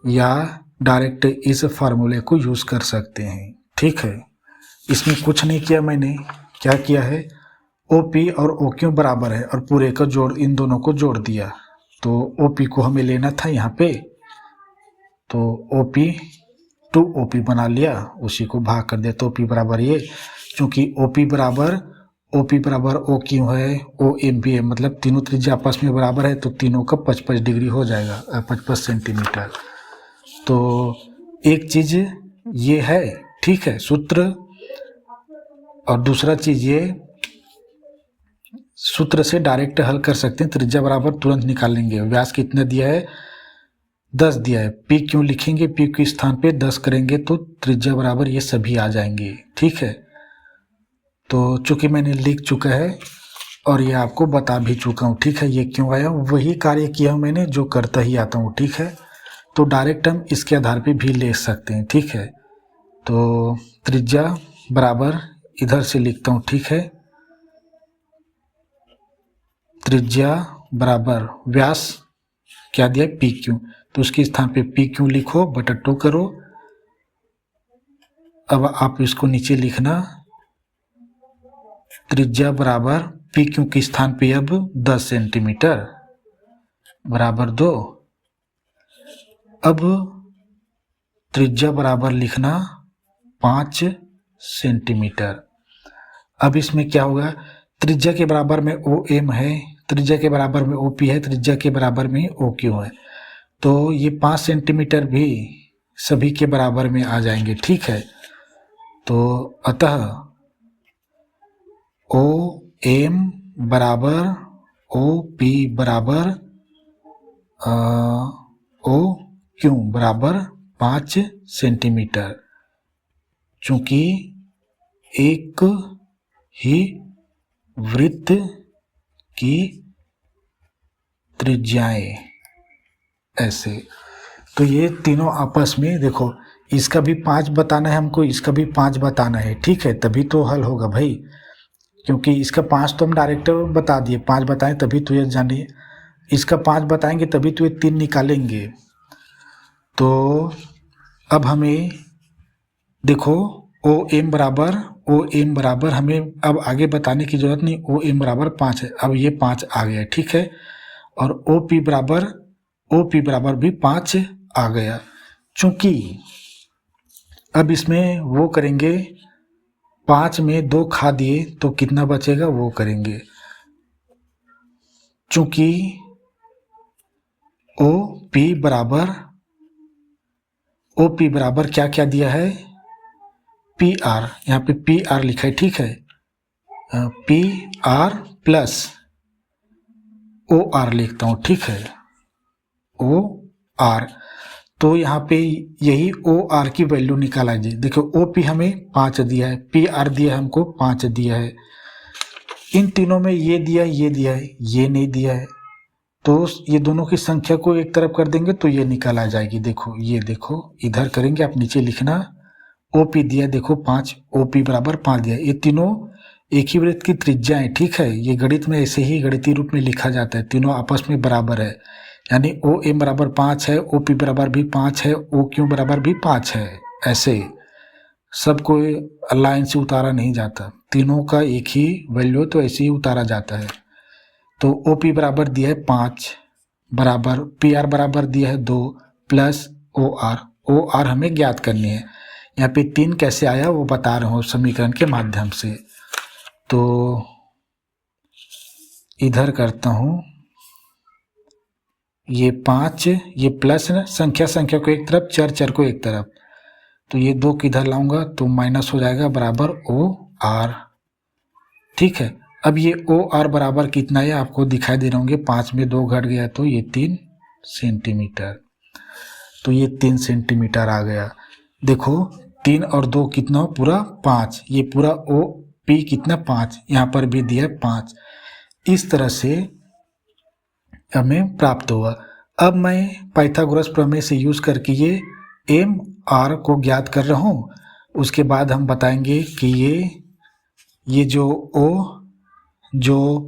या डायरेक्ट इस फार्मूले को यूज कर सकते हैं, ठीक है। इसमें कुछ नहीं किया मैंने, क्या किया है, OP और OQ बराबर है और पूरे का जोड़, इन दोनों को जोड़ दिया। तो OP को हमें लेना था यहाँ पे, तो OP 2OP बना लिया, उसी को भाग कर दिया तो OP बराबर ये, क्योंकि OP बराबर OQ है, OM भी है, मतलब तीनों त्रिज्या आपस में बराबर है तो तीनों का 55 डिग्री हो जाएगा, 55 सेंटीमीटर। तो एक चीज ये है, ठीक है, सूत्र। और दूसरा चीज ये सूत्र से डायरेक्ट हल कर सकते हैं, त्रिज्या बराबर तुरंत निकाल लेंगे। व्यास कितना दिया है, 10 दिया है, पी क्यों लिखेंगे, पी के स्थान पे 10 करेंगे तो त्रिज्या बराबर ये सभी आ जाएंगे, ठीक है। तो चूंकि मैंने लिख चुका है और ये आपको बता भी चुका हूँ, ठीक है। ये क्यों आया, वही कार्य किया मैंने जो करता ही आता हूँ, ठीक है। तो डायरेक्ट हम इसके आधार पे भी ले सकते हैं, ठीक है। तो त्रिज्या बराबर इधर से लिखता हूँ, ठीक है। त्रिज्या बराबर व्यास क्या दिया, पी क्यू, तो उसके स्थान पे पी क्यू लिखो, बटा 2 करो। अब आप इसको नीचे लिखना, त्रिज्या बराबर पी क्यू के स्थान पे अब 10 सेंटीमीटर बराबर 2। अब त्रिज्या बराबर लिखना 5 सेंटीमीटर। अब इसमें क्या होगा, त्रिज्या के बराबर में OM है, त्रिज्या के बराबर में OP है, त्रिज्या के बराबर में OQ है, तो ये 5 सेंटीमीटर भी सभी के बराबर में आ जाएंगे, ठीक है। तो अतः OM बराबर OP बराबर OQ बराबर 5 सेंटीमीटर, चूंकि एक ही वृत्त की त्रिज्याएं ऐसे। तो ये तीनों आपस में देखो, इसका भी 5 बताना है हमको, इसका भी 5 बताना है, ठीक है, तभी तो हल होगा भाई। क्योंकि इसका 5 तो हम डायरेक्ट बता दिए, 5 बताएं तभी तो ये जानिए, इसका 5 बताएंगे तभी तो ये 3 निकालेंगे। तो अब हमें देखो OM बराबर हमें अब आगे बताने की जरूरत नहीं, OM बराबर 5 है, अब ये 5 आ गया, ठीक है। और OP बराबर भी 5 आ गया। चूंकि अब इसमें वो करेंगे, 5 में 2 खा दिए तो कितना बचेगा वो करेंगे। चूंकि OP बराबर क्या क्या दिया है, PR, यहाँ पे PR लिखा है, ठीक है। PR प्लस OR लिखता हूँ, ठीक है, OR। तो यहाँ पे यही OR की वैल्यू निकाला जाए। देखो OP हमें 5 दिया है, PR दिया है हमको 5 दिया है, इन तीनों में ये दिया है, ये नहीं दिया है, तो ये दोनों की संख्या को एक तरफ कर देंगे तो ये निकल आ जाएगी। देखो ये देखो इधर करेंगे, आप नीचे लिखना OP दिया देखो 5, OP बराबर 5 दिया। ये तीनों एक ही वृत्त की त्रिज्या है, ठीक है। ये गणित में ऐसे ही गणितीय रूप में लिखा जाता है, तीनों आपस में बराबर है, यानी OM बराबर 5 है, OP बराबर भी 5 है, OQ बराबर भी 5 है। ऐसे सबको लाइन से उतारा नहीं जाता, तीनों का एक ही वैल्यू तो ऐसे ही उतारा जाता है। तो OP बराबर दिया है 5 बराबर PR बराबर दिया है 2 प्लस OR हमें ज्ञात करनी है। यहाँ पे 3 कैसे आया वो बता रहा हूँ समीकरण के माध्यम से। तो इधर करता हूँ, ये 5 ये प्लस संख्या को एक तरफ, चर को एक तरफ, तो ये 2 किधर लाऊंगा तो माइनस हो जाएगा बराबर OR, ठीक है। अब ये OR बराबर कितना है आपको दिखाई दे रहे होंगे, 5 में 2 घट गया तो ये 3 सेंटीमीटर, तो ये 3 सेंटीमीटर आ गया। देखो 3 और 2 कितना पूरा 5, ये पूरा OP कितना 5, यहाँ पर भी दिया 5। इस तरह से हमें प्राप्त हुआ। अब मैं पाइथागोरस प्रमेय से यूज करके ये MR को ज्ञात कर रहा हूँ। उसके बाद हम बताएंगे कि ये जो O जो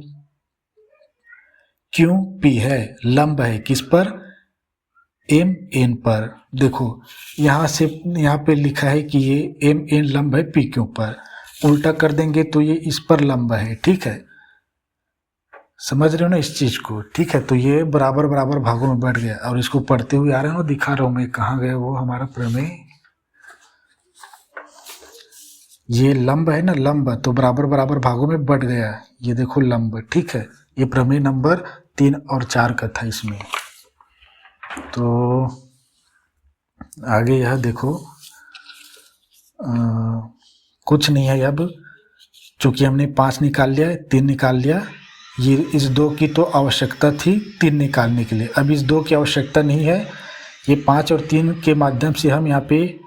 QP है लंब है किस पर, MN पर। देखो यहाँ पे लिखा है कि ये MN लंब है PQ पर, उल्टा कर देंगे तो ये इस पर लंब है, ठीक है। समझ रहे हो ना इस चीज को, ठीक है। तो ये बराबर बराबर भागों में बढ़ गया, और इसको पढ़ते हुए आ रहे हो, दिखा रहा हूं मैं, कहाँ गया वो हमारा प्रमेय। ये लंब है ना, लंब तो बराबर बराबर भागों में बढ़ गया, ये देखो लंब, ठीक है। ये प्रमेय नंबर 3 और 4 का था इसमें। तो आगे यह देखो कुछ नहीं है। अब चूंकि हमने 5 निकाल लिया, 3 निकाल लिया, ये इस 2 की तो आवश्यकता थी 3 निकालने के लिए, अब इस 2 की आवश्यकता नहीं है। ये 5 और 3 के माध्यम से हम यहाँ पे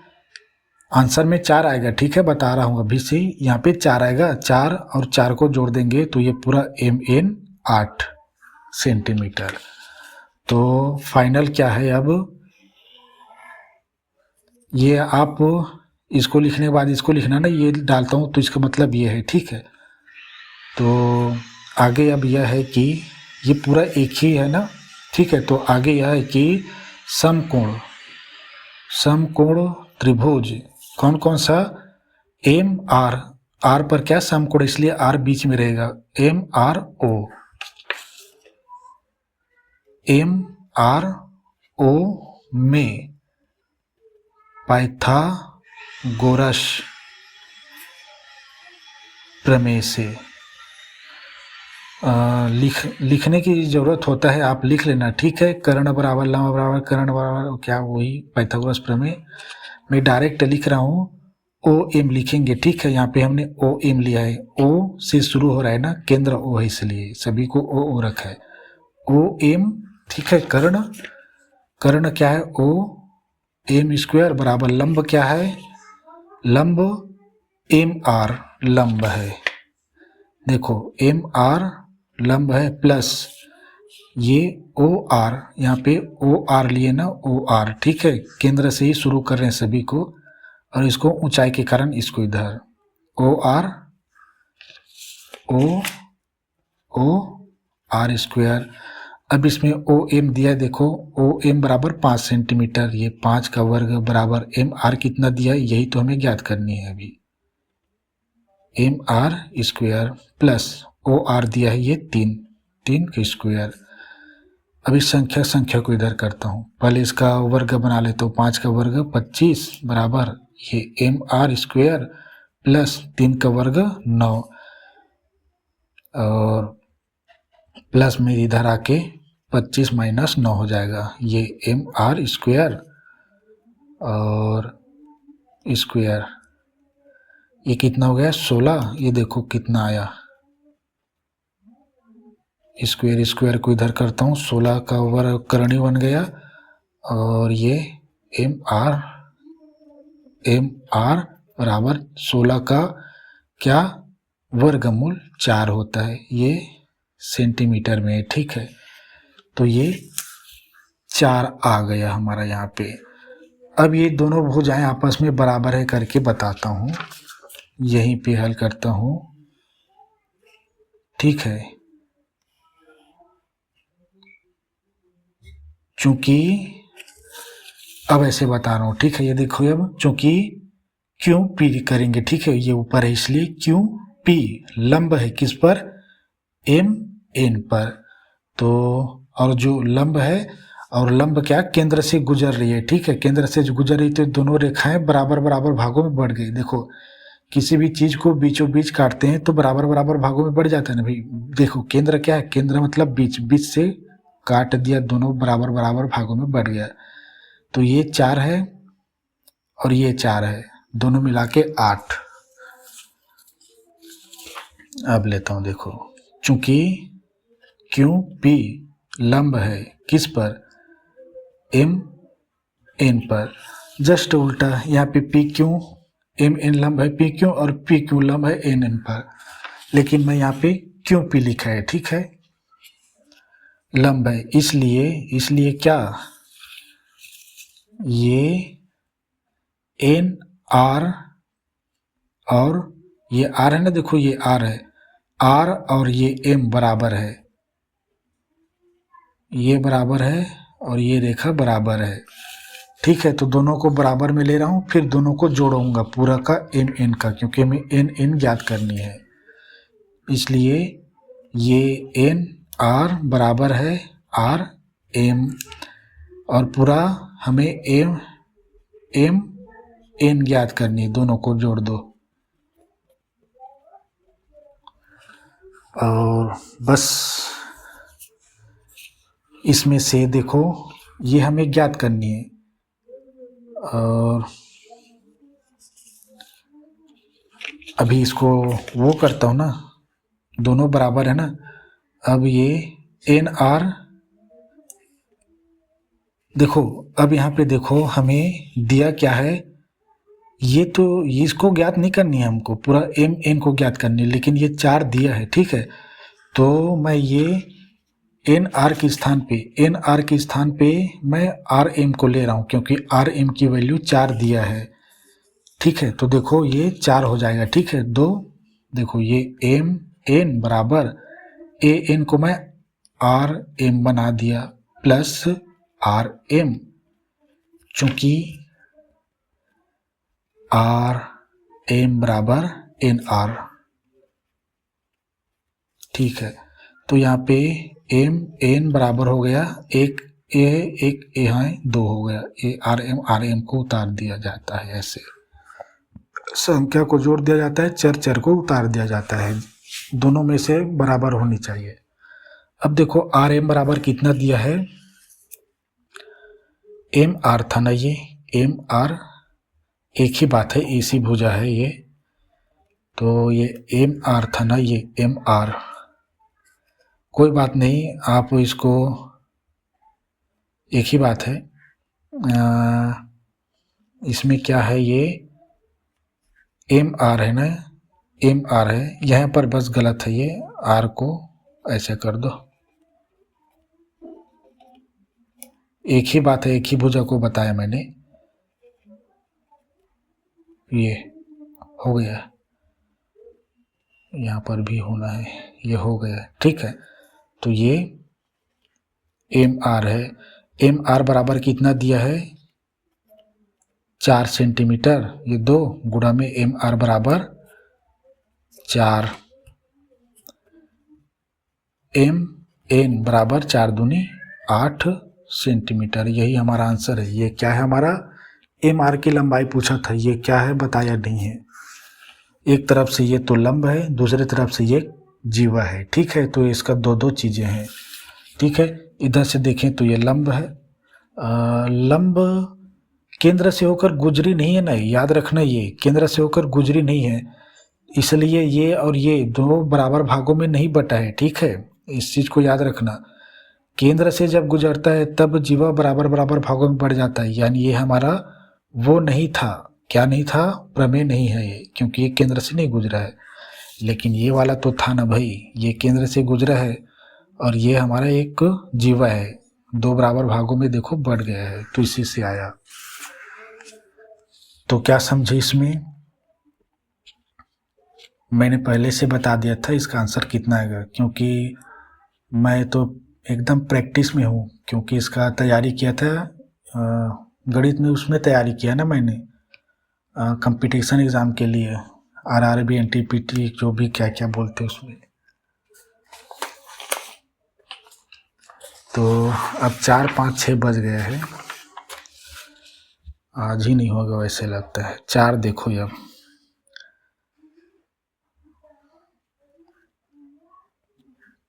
आंसर में 4 आएगा, ठीक है, बता रहा हूँ अभी से। यहाँ पे 4 आएगा, 4 और 4 को जोड़ देंगे तो ये पूरा MN 8 सेंटीमीटर। तो फाइनल क्या है, अब ये आप इसको लिखने के बाद इसको लिखना ना, ये डालता हूँ तो इसका मतलब ये है, ठीक है। तो आगे अब यह है कि ये पूरा एक ही है ना, ठीक है। तो आगे यह है कि समकोण त्रिभुज कौन कौन सा, MR, R पर क्या समकोण, इसलिए R बीच में रहेगा, MRO में पाइथागोरस प्रमेय से लिखने की ज़रूरत होता है, आप लिख लेना, ठीक है। कर्ण बराबर लंब बराबर कर्ण बराबर क्या, वही पाइथागोरस प्रमेय। मैं डायरेक्ट लिख रहा हूँ, OM लिखेंगे, ठीक है। यहाँ पे हमने OM लिया है, O से शुरू हो रहा है ना, केंद्र O है इसलिए सभी को O रखा है, OM, ठीक है। कर्ण क्या है, OM² बराबर लंब क्या है, लंब MR लंब है, देखो MR लंब है, प्लस ये OR, यहाँ पे OR लिए ना, OR, ठीक है। केंद्र से ही शुरू कर रहे हैं सभी को, और इसको ऊंचाई के कारण इसको इधर OR अब इसमें OM दिया, देखो OM बराबर 5 सेंटीमीटर, ये 5 का वर्ग बराबर MR कितना दिया, यही तो हमें ज्ञात करनी है अभी। MR² प्लस OR दिया है ये 3 का स्क्वायर। अभी संख्या को इधर करता हूँ, पहले इसका वर्ग बना लेता हूँ, 5 का वर्ग 25 बराबर ये MR² प्लस 3 का वर्ग 9, और प्लस में इधर आके 25 माइनस 9 हो जाएगा, ये MR² और स्क्वायर, ये कितना हो गया 16, ये देखो कितना आया, स्क्वायर को इधर करता हूँ, 16 का वर्ग करणी बन गया, और ये MR बराबर 16 का क्या वर्गमूल 4 होता है। ये सेंटीमीटर में है, ठीक है। तो ये 4 आ गया हमारा यहाँ पे। अब ये दोनों भुजाएं आपस में बराबर है करके बताता हूँ, यहीं पे हल करता हूँ, ठीक है। चूंकि अब ऐसे बता रहा हूँ, ठीक है। ये देखो, अब चूंकि क्यू पी करेंगे, ठीक है। ये ऊपर है इसलिए क्यू पी लंब है किस पर, एम एन पर। तो और जो लंब है, और लंब क्या केंद्र से गुजर रही है, ठीक है। केंद्र से जो गुजर रही तो दोनों रेखाएं बराबर बराबर भागों में बढ़ गई। देखो किसी भी चीज को बीचों बीच काटते हैं तो बराबर बराबर भागों में बढ़ जाता है ना भाई। देखो केंद्र क्या है, केंद्र मतलब बीच, बीच से काट दिया, दोनों बराबर बराबर भागों में बढ़ गया। तो ये 4 है और ये 4 है, दोनों मिला के 8। अब लेता हूं, देखो चूंकि क्यू पी लंब है किस पर, एम एन पर। जस्ट उल्टा, यहाँ पे पी क्यू, एम एन लंब है पी क्यू और पी क्यू लंब है एन एन पर, लेकिन मैं यहाँ पे क्यू पी लिखा है, ठीक है। लंब है इसलिए क्या, ये एन आर और ये आर है ना, देखो ये आर है, आर और ये एम बराबर है, ये बराबर है और ये रेखा बराबर है, ठीक है। तो दोनों को बराबर में ले रहा हूँ, फिर दोनों को जोड़ूंगा पूरा का एन एन का, क्योंकि हमें एन एन ज्ञात करनी है। इसलिए ये एन आर बराबर है आर एम, और पूरा हमें एम एम एन ज्ञात करनी है, दोनों को जोड़ दो। और बस इसमें से देखो ये हमें ज्ञात करनी है, और अभी इसको वो करता हूँ ना, दोनों बराबर है ना। अब ये एन आर, देखो अब यहाँ पे देखो हमें दिया क्या है, ये तो इसको ज्ञात नहीं करनी है हमको, पूरा एम एन को ज्ञात करनी है, लेकिन ये 4 दिया है, ठीक है। तो मैं ये एन आर के स्थान पे मैं आर एम को ले रहा हूँ, क्योंकि आर एम की वैल्यू 4 दिया है, ठीक है। तो देखो ये 4 हो जाएगा, ठीक है। देखो ये एम एन बराबर ए एन को मैं आर एम बना दिया प्लस आर एम, चूंकि आर एम बराबर एन आर, ठीक है। तो यहाँ पे एम एन बराबर हो गया, एक ए है 2 हो गया, ए आर एम को उतार दिया जाता है, ऐसे संख्या को जोड़ दिया जाता है, चर को उतार दिया जाता है, दोनों में से बराबर होनी चाहिए। अब देखो आर एम बराबर कितना दिया है, एम आर था ना, ये एम आर एक ही बात है, इसी भुजा है ये, तो ये एम आर था ना, ये एम आर, कोई बात नहीं, आप इसको एक ही बात है। इसमें क्या है, ये एम आर है ना, एम आर है, यहाँ पर बस गलत है, ये आर को ऐसे कर दो, एक ही बात है, एक ही भुजा को बताया मैंने, ये हो गया, यहाँ पर भी होना है, ये हो गया, ठीक है। तो ये एम आर है, एम आर बराबर कितना दिया है, 4 सेंटीमीटर, ये 2 गुणा में एम आर बराबर 4, एम एन बराबर 4 दूनी 8 सेंटीमीटर, यही हमारा आंसर है। ये क्या है हमारा, एम आर की लंबाई पूछा था, ये क्या है बताया नहीं है। एक तरफ से ये तो लंब है, दूसरी तरफ से ये जीवा है, ठीक है। तो इसका 2 चीजें हैं, ठीक है। इधर से देखें तो ये लंब है, लंब केंद्र से होकर गुजरी नहीं है ना, याद रखना, ये केंद्र से होकर गुजरी नहीं है, इसलिए ये और ये दो बराबर भागों में नहीं बटा है, ठीक है। इस चीज को याद रखना, केंद्र से जब गुजरता है तब जीवा बराबर बराबर भागों में बढ़ जाता है, यानी ये हमारा वो नहीं था, क्या नहीं था, प्रमेय नहीं है ये, क्योंकि ये केंद्र से नहीं गुजरा है। लेकिन ये वाला तो था ना भाई, ये केंद्र से गुजरा है और ये हमारा एक जीवा है, दो बराबर भागों में देखो बढ़ गया है, तो इसी से आया। तो क्या समझे इसमें, मैंने पहले से बता दिया था इसका आंसर कितना आएगा, क्योंकि मैं तो एकदम प्रैक्टिस में हूँ, क्योंकि इसका तैयारी किया था गणित में, उसमें तैयारी किया ना मैंने कंपटीशन एग्ज़ाम के लिए, आरआरबी एनटीपीटी जो भी क्या क्या बोलते हैं उसमें। तो अब 4, 5, 6 बज गए हैं, आज ही नहीं होगा वैसे लगता है। 4 देखो अब,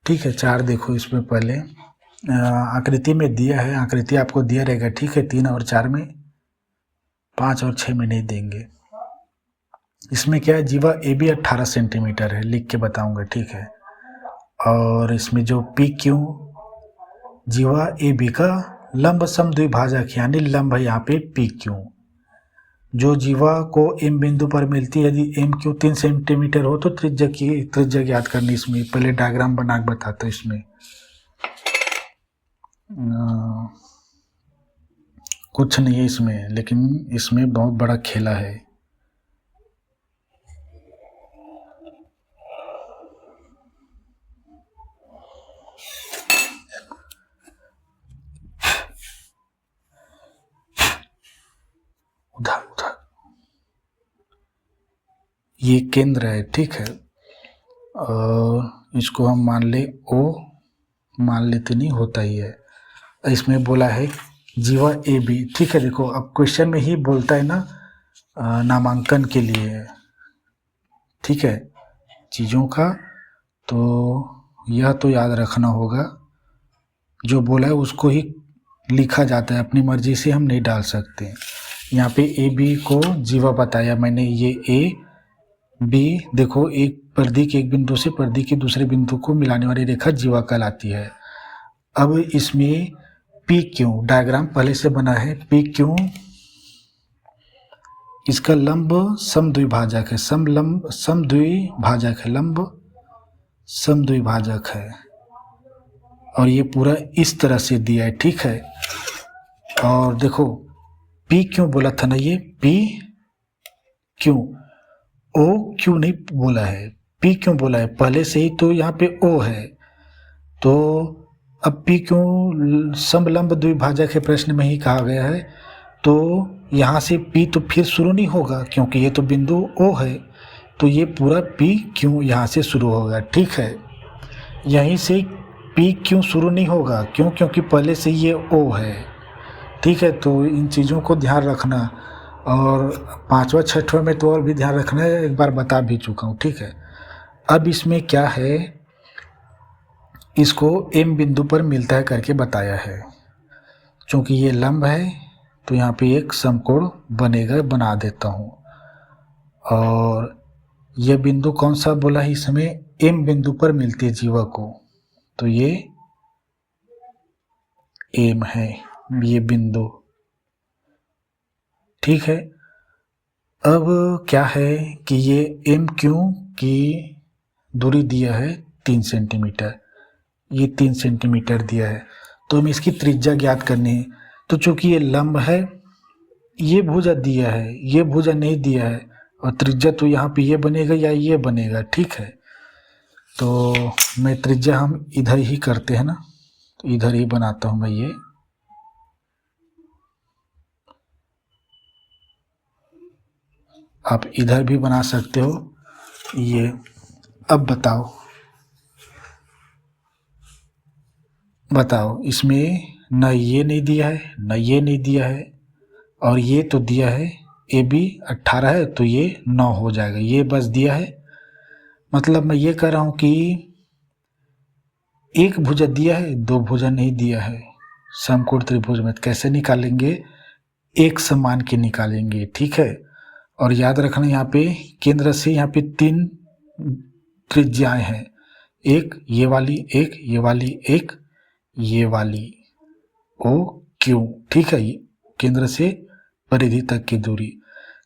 ठीक है 4 देखो। इसमें पहले आकृति में दिया है, आकृति आपको दिया रहेगा, ठीक है 3 और 4 में, 5 और 6 में नहीं देंगे। इसमें क्या है, जीवा ए बी 18 सेंटीमीटर है, लिख के बताऊंगा, ठीक है। और इसमें जो पी क्यू जीवा ए बी का लंब समद्विभाजक यानी लंब है यहाँ पे पी क्यू, जो जीवा को एम बिंदु पर मिलती है। यदि एम क्यू 3 सेंटीमीटर हो तो त्रिज्या ज्ञात करनी। इसमें पहले डायग्राम बना के बताता हूँ। इसमें कुछ नहीं है इसमें, लेकिन इसमें बहुत बड़ा खेला है। उधर उधर ये केंद्र है, ठीक है, और इसको हम मान ले ओ, मान लेते नहीं होता ही है। इसमें बोला है जीवा ए बी, ठीक है। देखो अब क्वेश्चन में ही बोलता है ना नामांकन के लिए, ठीक है, चीज़ों का, तो यह तो याद रखना होगा, जो बोला है उसको ही लिखा जाता है, अपनी मर्जी से हम नहीं डाल सकते। यहाँ पे ए बी को जीवा बताया मैंने, ये ए बी देखो, एक परिधि के एक बिंदु से परिधि के दूसरे बिंदु को मिलाने वाली रेखा जीवा कहलाती है। अब इसमें पी क्यू डायग्राम पहले से बना है, पी क्यू इसका लंब समद्विभाजक है, समद्विभाजक है, लंब समद्विभाजक है, और ये पूरा इस तरह से दिया है, ठीक है। और देखो पी क्यों बोला था ना, ये पी क्यों, ओ क्यों नहीं बोला है, पी क्यों बोला है, पहले से ही तो यहाँ पे ओ है। तो अब पी क्यों समलंब द्विभाजक है, प्रश्न में ही कहा गया है, तो यहाँ से पी तो फिर शुरू नहीं होगा, क्योंकि ये तो बिंदु ओ है, तो ये पूरा पी क्यों यहाँ से शुरू होगा, ठीक है। यहीं से पी क्यों शुरू नहीं होगा, क्यों, क्योंकि पहले से ये ओ है, ठीक है। तो इन चीज़ों को ध्यान रखना, और 5वां 6वां में तो और भी ध्यान रखना है, एक बार बता भी चुका हूँ, ठीक है। अब इसमें क्या है, इसको एम बिंदु पर मिलता है करके बताया है, क्योंकि ये लंब है तो यहाँ पे एक समकोण बनेगा, बना देता हूँ। और ये बिंदु कौन सा बोला है, इसमें एम बिंदु पर मिलती है जीवा को, तो ये एम है ये बिंदु, ठीक है। अब क्या है कि ये एम क्यू की दूरी दिया है 3 सेंटीमीटर, ये 3 सेंटीमीटर दिया है, तो हमें इसकी त्रिज्या ज्ञात करनी है। तो चूंकि ये लंब है, ये भुजा दिया है, ये भुजा नहीं दिया है, और त्रिज्या तो यहाँ पे ये बनेगा या ये बनेगा, ठीक है। तो मैं त्रिज्या हम इधर ही करते हैं ना, तो इधर ही बनाता हूँ मैं ये, आप इधर भी बना सकते हो ये। अब बताओ इसमें न ये नहीं दिया है न ये नहीं दिया है, और ये तो दिया है ए बी 18 है, तो ये 9 हो जाएगा, ये बस दिया है। मतलब मैं ये कह रहा हूँ कि एक भुजा दिया है, 2 भुजा नहीं दिया है। समकोण त्रिभुज में कैसे निकालेंगे, एक समान के निकालेंगे, ठीक है। और याद रखना यहाँ पे केंद्र से यहाँ पे 3 त्रिज्याएं हैं, एक ये वाली, एक ये वाली, एक ये वाली, ओ क्यू, ठीक है। केंद्र से परिधि तक की दूरी,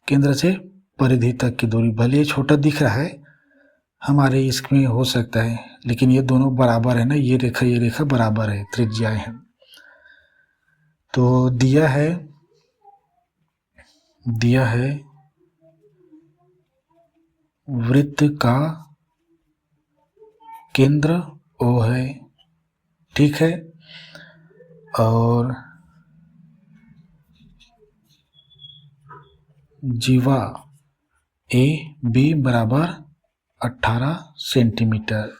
केंद्र से परिधि तक की दूरी, भले ये छोटा दिख रहा है, हमारे इसमें हो सकता है, लेकिन ये दोनों बराबर है ना, ये रेखा बराबर है, त्रिज्याएं हैं। तो दिया है वृत्त का केंद्र O है, ठीक है, और जीवा AB बराबर 18 सेंटीमीटर।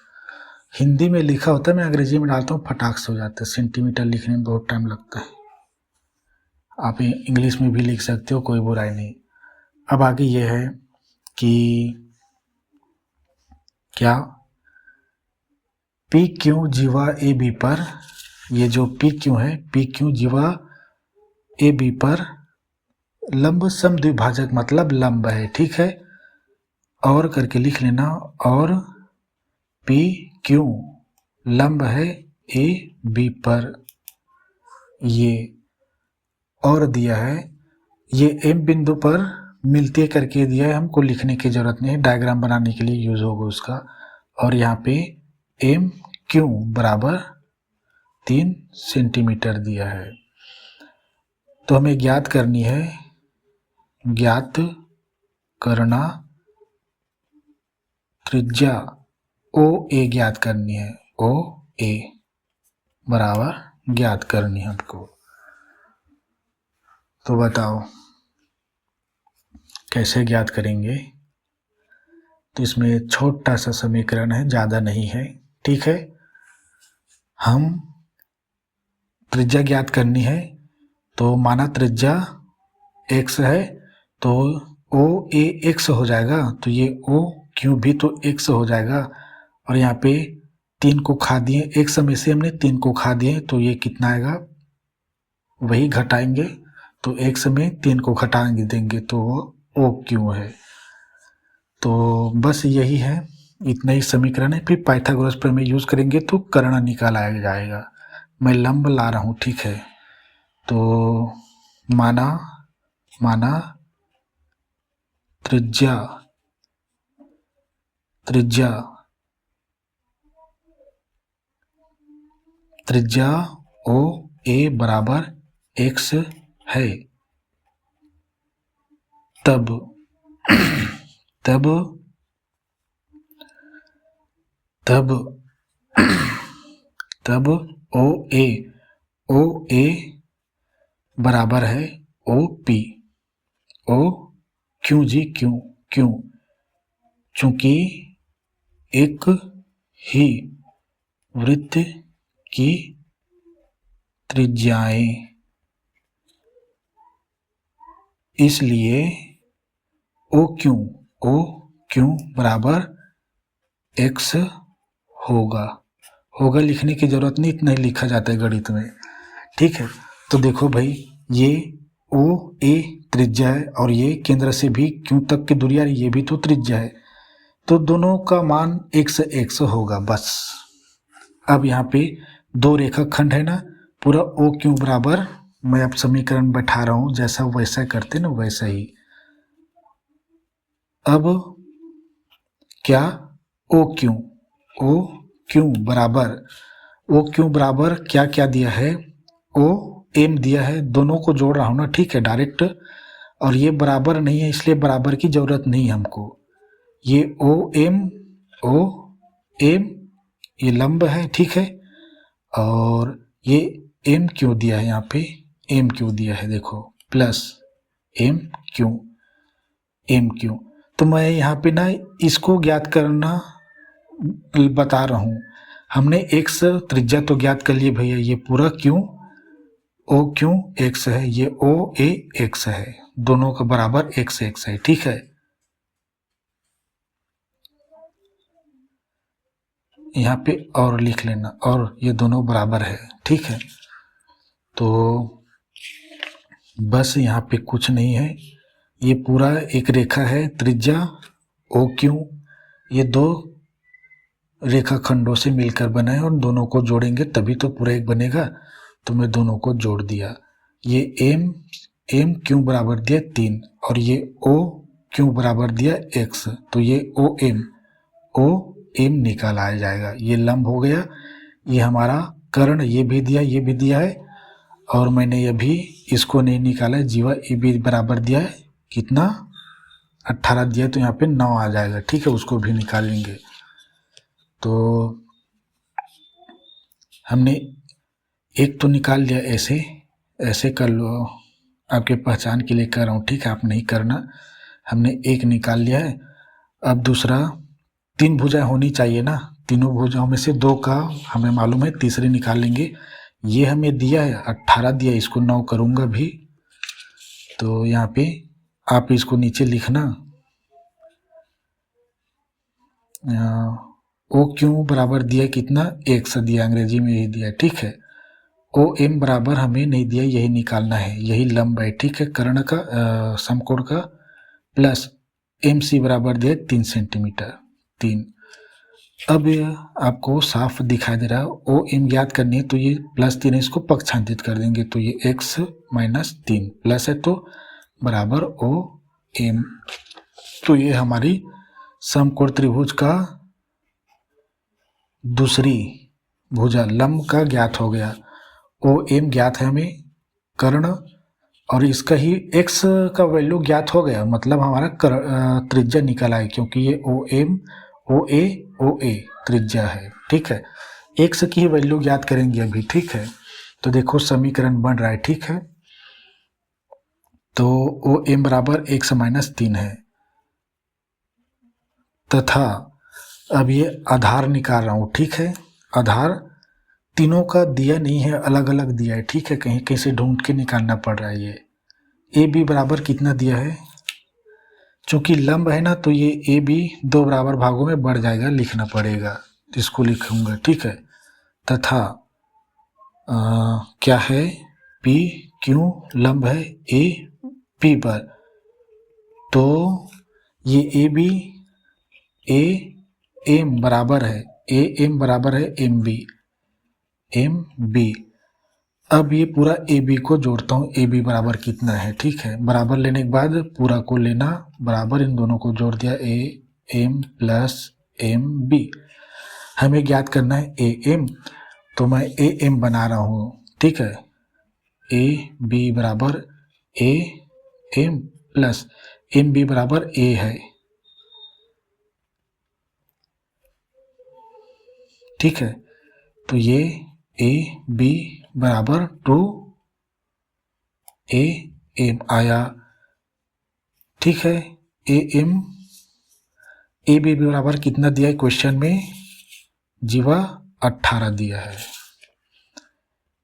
हिंदी में लिखा होता है, मैं अंग्रेजी में डालता हूँ, फटाक से हो जाता है, सेंटीमीटर लिखने में बहुत टाइम लगता है। आप इंग्लिश में भी लिख सकते हो, कोई बुराई नहीं। अब आगे ये है कि क्या पी क्यू जीवा ए बी पर, ये जो पी क्यू है, पी क्यू जीवा ए बी पर लंब समद्विभाजक मतलब लंब है, ठीक है, और करके लिख लेना, और पी क्यू लंब है ए बी पर, ये और दिया है, ये एम बिंदु पर मिलते करके दिया है, हमको लिखने की जरूरत नहीं है, डायग्राम बनाने के लिए यूज होगा उसका। और यहाँ पे एम क्यू बराबर 3 सेंटीमीटर दिया है। तो हमें ज्ञात करना त्रिज्या ओ ए ज्ञात करनी है, ओ ए बराबर ज्ञात करनी है हमको। तो बताओ कैसे ज्ञात करेंगे। तो इसमें छोटा सा समीकरण है, ज़्यादा नहीं है, ठीक है। हम त्रिज्या ज्ञात करनी है, तो माना त्रिज्या x है, तो ओ ए एक्स हो जाएगा, तो ये ओ क्यू भी तो x हो जाएगा, और यहाँ पे 3 को खा दिए, एक समय से हमने 3 को खा दिए, तो ये कितना आएगा, वही घटाएंगे, तो x में 3 को घटाएंगे देंगे, तो वो ओ क्यू है। तो बस यही है, इतना ही समीकरण है। फिर पाइथागोरस प्रमेय यूज करेंगे तो कर्ण निकाला जाएगा। मैं लंब ला रहा हूँ, ठीक है। तो माना त्रिज्या ओ ए बराबर x है, तब ओ ए बराबर है ओ पी, ओ क्यों जी, क्यों, चूंकि एक ही वृत्त की त्रिज्याएं, इसलिए ओ क्यों बराबर x होगा लिखने की जरूरत नहीं, इतना ही लिखा जाता है गणित में, ठीक है। तो देखो भाई, ये ओ ए त्रिज्या है, और ये केंद्र से भी क्यों तक की दूरी आ रही, ये भी तो त्रिज्या है, तो दोनों का मान x होगा बस। अब यहाँ पे 2 रेखाखंड है ना, पूरा ओ क्यों बराबर, मैं अब समीकरण बैठा रहा हूँ, जैसा वैसा करते ना वैसा ही। अब क्या ओ क्यों बराबर क्या दिया है, ओ एम दिया है, दोनों को जोड़ रहा हूँ ना, ठीक है, डायरेक्ट, और ये बराबर नहीं है, इसलिए बराबर की जरूरत नहीं हमको। ये ओ एम ये लंब है, ठीक है, और ये एम क्यों दिया है, यहाँ पे एम क्यों दिया है, देखो, प्लस एम क्यों। तो मैं यहाँ पे ना इसको ज्ञात करना बता रहा हूँ। हमने x त्रिज्या तो ज्ञात कर लिए भैया, ये पूरा क्यों ओ क्यों x है, ये ओ ए x है, दोनों का बराबर x है, ठीक है। यहाँ पे और लिख लेना, और ये दोनों बराबर है, ठीक है। तो बस यहाँ पे कुछ नहीं है, ये पूरा एक रेखा है, त्रिज्या ओ क्यों, ये 2 रेखाखंडों से मिलकर बना है, और दोनों को जोड़ेंगे तभी तो पूरा एक बनेगा, तो मैं दोनों को जोड़ दिया। ये एम क्यों बराबर दिया 3, और ये ओ क्यों बराबर दिया x, तो ये ओ एम निकल आ जाएगा। ये लंब हो गया, ये हमारा कर्ण ये भी दिया है, और मैंने ये भी इसको नहीं निकाला है, जीवा ए भी बराबर दिया है कितना 18 दिया है, तो यहाँ पे 9 आ जाएगा। ठीक है, उसको भी निकालेंगे। तो हमने एक तो निकाल लिया, ऐसे कर लो, आपके पहचान के लिए कर रहा हूँ। ठीक है, आप नहीं करना। हमने एक निकाल लिया है। अब दूसरा, 3 भुजाएं होनी चाहिए ना, तीनों भुजाओं में से 2 का हमें मालूम है, तीसरी निकाल लेंगे। ये हमें दिया है 18 दिया है, इसको 9 करूँगा भी। तो यहाँ पे आप इसको नीचे लिखना, ओ क्यों बराबर दिया है कितना, 1 दिया, अंग्रेजी में यही दिया है। ठीक है, ओ एम बराबर हमें नहीं दिया, यही निकालना है, यही लंब है। ठीक है, कर्ण का समकोण का, प्लस एम सी बराबर दिया 3 सेंटीमीटर 3। अब आपको साफ दिखाई दे रहा है, ओ एम ज्ञात करनी है, तो ये +3 है, इसको पक्षांतरित कर देंगे, तो ये x - 3 प्लस है तो बराबर ओ एम। तो ये हमारी समकोण त्रिभुज का दूसरी भुजा लंब का ज्ञात हो गया। ओ एम ज्ञात है हमें, कर्ण, और इसका ही x का वैल्यू ज्ञात हो गया, मतलब हमारा त्रिज्या निकल आए, क्योंकि ये ओ एम ओ ए त्रिज्या है। ठीक है, x की ही वैल्यू ज्ञात करेंगे अभी। ठीक है, तो देखो समीकरण बन रहा है। ठीक है, तो ओ एम बराबर x - 3 है, तथा अब ये आधार निकाल रहा हूँ। ठीक है, आधार तीनों का दिया नहीं है, अलग अलग दिया है। ठीक है, कहीं कहीं से ढूंढ के निकालना पड़ रहा है। ये ए बी बराबर कितना दिया है, चूंकि लंब है ना, तो ये ए बी 2 बराबर भागों में बढ़ जाएगा, लिखना पड़ेगा, इसको लिखूंगा। ठीक है, तथा क्या है, पी क्यों लंब है ए पी पर, तो ये ए बी ए एम बराबर है, ए एम बराबर है एम बी। अब ये पूरा ए बी को जोड़ता हूँ, ए बी बराबर कितना है। ठीक है, बराबर लेने के बाद पूरा को लेना बराबर, इन दोनों को जोड़ दिया, A M plus M B. हमें ज्ञात करना है ए एम, तो मैं ए एम बना रहा हूँ। ठीक है, ए बी बराबर A M plus M B बराबर ए है। ठीक है, तो ये ए बी बराबर 2 ए एम आया। ठीक है, ए एम ए बी बराबर कितना दिया है क्वेश्चन में, जीवा 18 दिया है।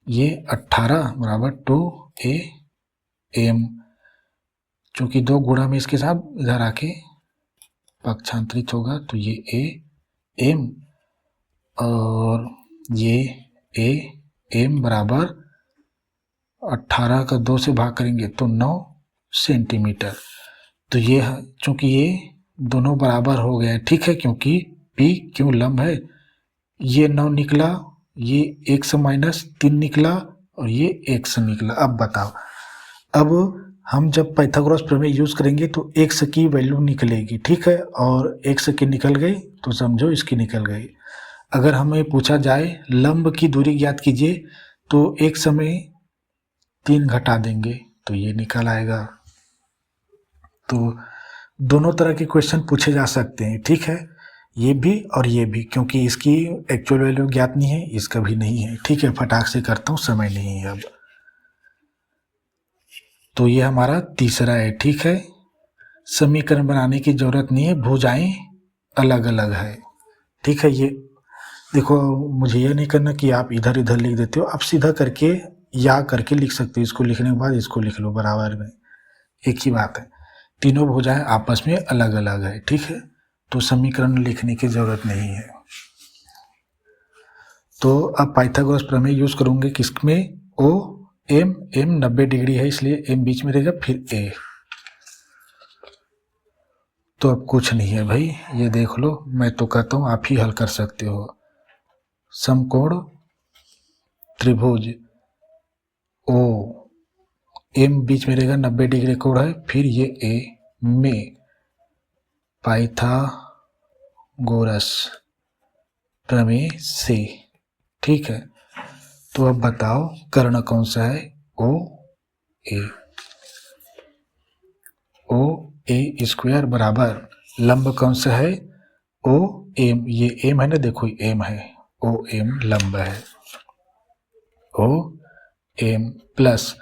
ये 18 बराबर 2 ए एम, चूंकि 2 गुणा में इसके साथ इधर आके पक्षांतरित होगा, तो ये ए एम और ये ए एम बराबर 18 का 2 से भाग करेंगे तो 9 सेंटीमीटर। तो ये चूंकि ये दोनों बराबर हो गए। ठीक है, क्योंकि पी क्यों लंब है, ये 9 निकला, ये x - 3 निकला, और ये x निकला। अब बताओ, अब हम जब पाइथागोरस प्रमेय यूज करेंगे तो x की वैल्यू निकलेगी। ठीक है, और x की निकल गई तो समझो इसकी निकल गई। अगर हमें पूछा जाए लंब की दूरी ज्ञात कीजिए, तो x में 3 घटा देंगे तो ये निकल आएगा। तो दोनों तरह के क्वेश्चन पूछे जा सकते हैं। ठीक है, ये भी और ये भी, क्योंकि इसकी एक्चुअल वैल्यू ज्ञात नहीं है, इसका भी नहीं है। ठीक है, फटाक से करता हूँ, समय नहीं है अब। तो ये हमारा तीसरा है। ठीक है, समीकरण बनाने की जरूरत नहीं है, भुजाएं अलग अलग है। ठीक है, ये देखो, मुझे यह नहीं करना कि आप इधर इधर लिख देते हो, आप सीधा करके या करके लिख सकते हो। इसको लिखने के बाद इसको लिख लो बराबर में, एक ही बात है। तीनों भुजाएं आपस में अलग अलग है। ठीक है, तो समीकरण लिखने की जरूरत नहीं है। तो अब पाइथागोरस प्रमेय यूज करूंगे किसमें, ओ एम 90 डिग्री है, इसलिए एम बीच में रहेगा, फिर ए। तो अब कुछ नहीं है भाई, ये देख लो, मैं तो कहता हूँ आप ही हल कर सकते हो। समकोण त्रिभुज ओ एम बीच में रहेगा, 90 डिग्री कोण है, फिर ये ए में पाइथागोरस पाइथागोरस प्रमेय से। ठीक है, तो अब बताओ कर्ण कौन सा है? ओ ए। ओ ए स्क्वायर बराबर लंब कौन सा है? O M. ये एम है ना, देखो एम है, ओ एम लंब है, ओ एम प्लस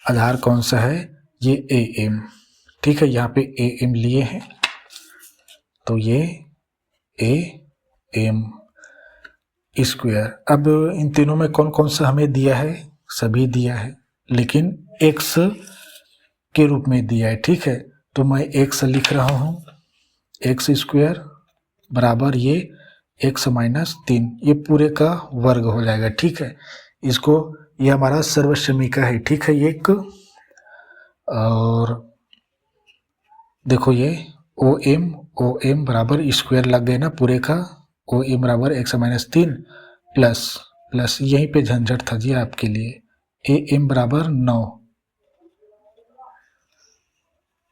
आधार कौन सा है? ये ए एम। ठीक है, यहाँ पे ए एम लिए हैं तो ये ए एम स्क्वायर। अब इन तीनों में कौन कौन सा हमें दिया है? सभी दिया है, लेकिन एक्स के रूप में दिया है। ठीक है, तो मैं एक्स लिख रहा हूँ, एक्स स्क्वायर बराबर ये एक्स माइनस 3, ये पूरे का वर्ग हो जाएगा। ठीक है, इसको, ये हमारा सर्वसमीका है। ठीक है, ये एक, और देखो ये ओ एम बराबर स्क्वायर लग गए ना पूरे का, ओ एम बराबर एक्स माइनस 3 प्लस यहीं पे झंझट था जी आपके लिए, ए एम बराबर 9।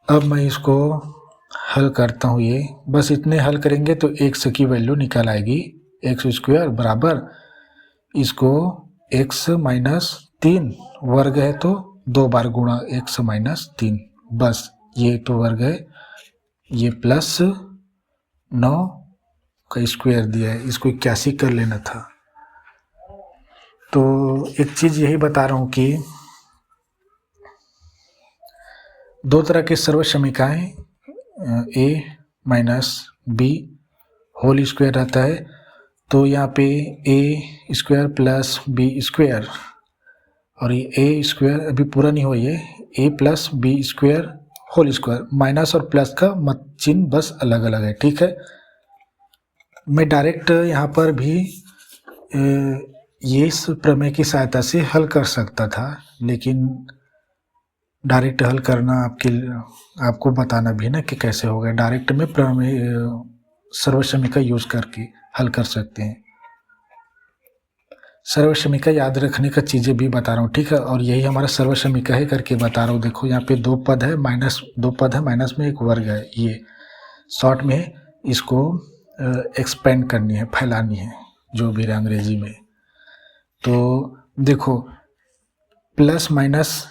अब मैं इसको हल करता हूँ, ये बस इतने हल करेंगे तो एक्स की वैल्यू निकल आएगी। एक्स स्क्वायर बराबर इसको एक्स माइनस 3 वर्ग है तो 2 बार गुणा एक्स माइनस 3, बस ये तो वर्ग है, ये प्लस 9 का स्क्वायर दिया है, इसको 81 कर लेना था। तो एक चीज़ यही बता रहा हूँ कि दो तरह के सर्वसमीकाएं A minus B whole square रहता है, तो यहाँ पे A square plus B square, और ये ए स्क्वायर अभी पूरा नहीं हुआ, ये A plus B square whole square, minus और प्लस का मत चिन्ह बस अलग अलग है। ठीक है, मैं डायरेक्ट यहाँ पर भी ये इस प्रमेय की सहायता से हल कर सकता था, लेकिन डायरेक्ट हल करना आपको बताना भी ना कि कैसे होगा। डायरेक्ट में प्रमेय सर्वसमीका यूज करके हल कर सकते हैं। सर्वसमीका याद रखने का चीज़ें भी बता रहा हूँ। ठीक है, और यही हमारा सर्वसमीका है करके बता रहा हूँ। देखो यहाँ पे 2 पद है, माइनस 2 पद है, माइनस में एक वर्ग है, ये शॉर्ट में इसको एक्सपेंड करनी है, फैलानी है, जो भी है अंग्रेजी में। तो देखो प्लस माइनस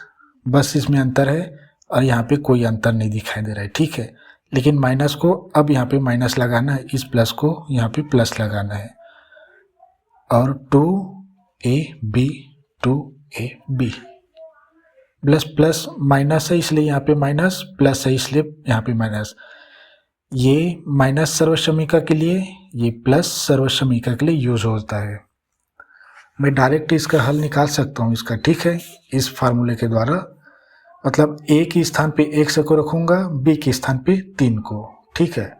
बस इसमें अंतर है, और यहाँ पे कोई अंतर नहीं दिखाई दे रहा है। ठीक है, लेकिन माइनस को अब यहाँ पे माइनस लगाना है, इस प्लस को यहाँ पे प्लस लगाना है, और 2ab प्लस प्लस माइनस है इसलिए यहाँ पे माइनस, प्लस है इसलिए यहाँ पे माइनस। ये माइनस सर्वसमीका के लिए, ये प्लस सर्वसमीका के लिए यूज होता है। मैं डायरेक्ट इसका हल निकाल सकता हूँ इसका। ठीक है, इस फार्मूले के द्वारा, मतलब ए के स्थान पे एक्स को रखूँगा, बी के स्थान पे 3 को। ठीक है,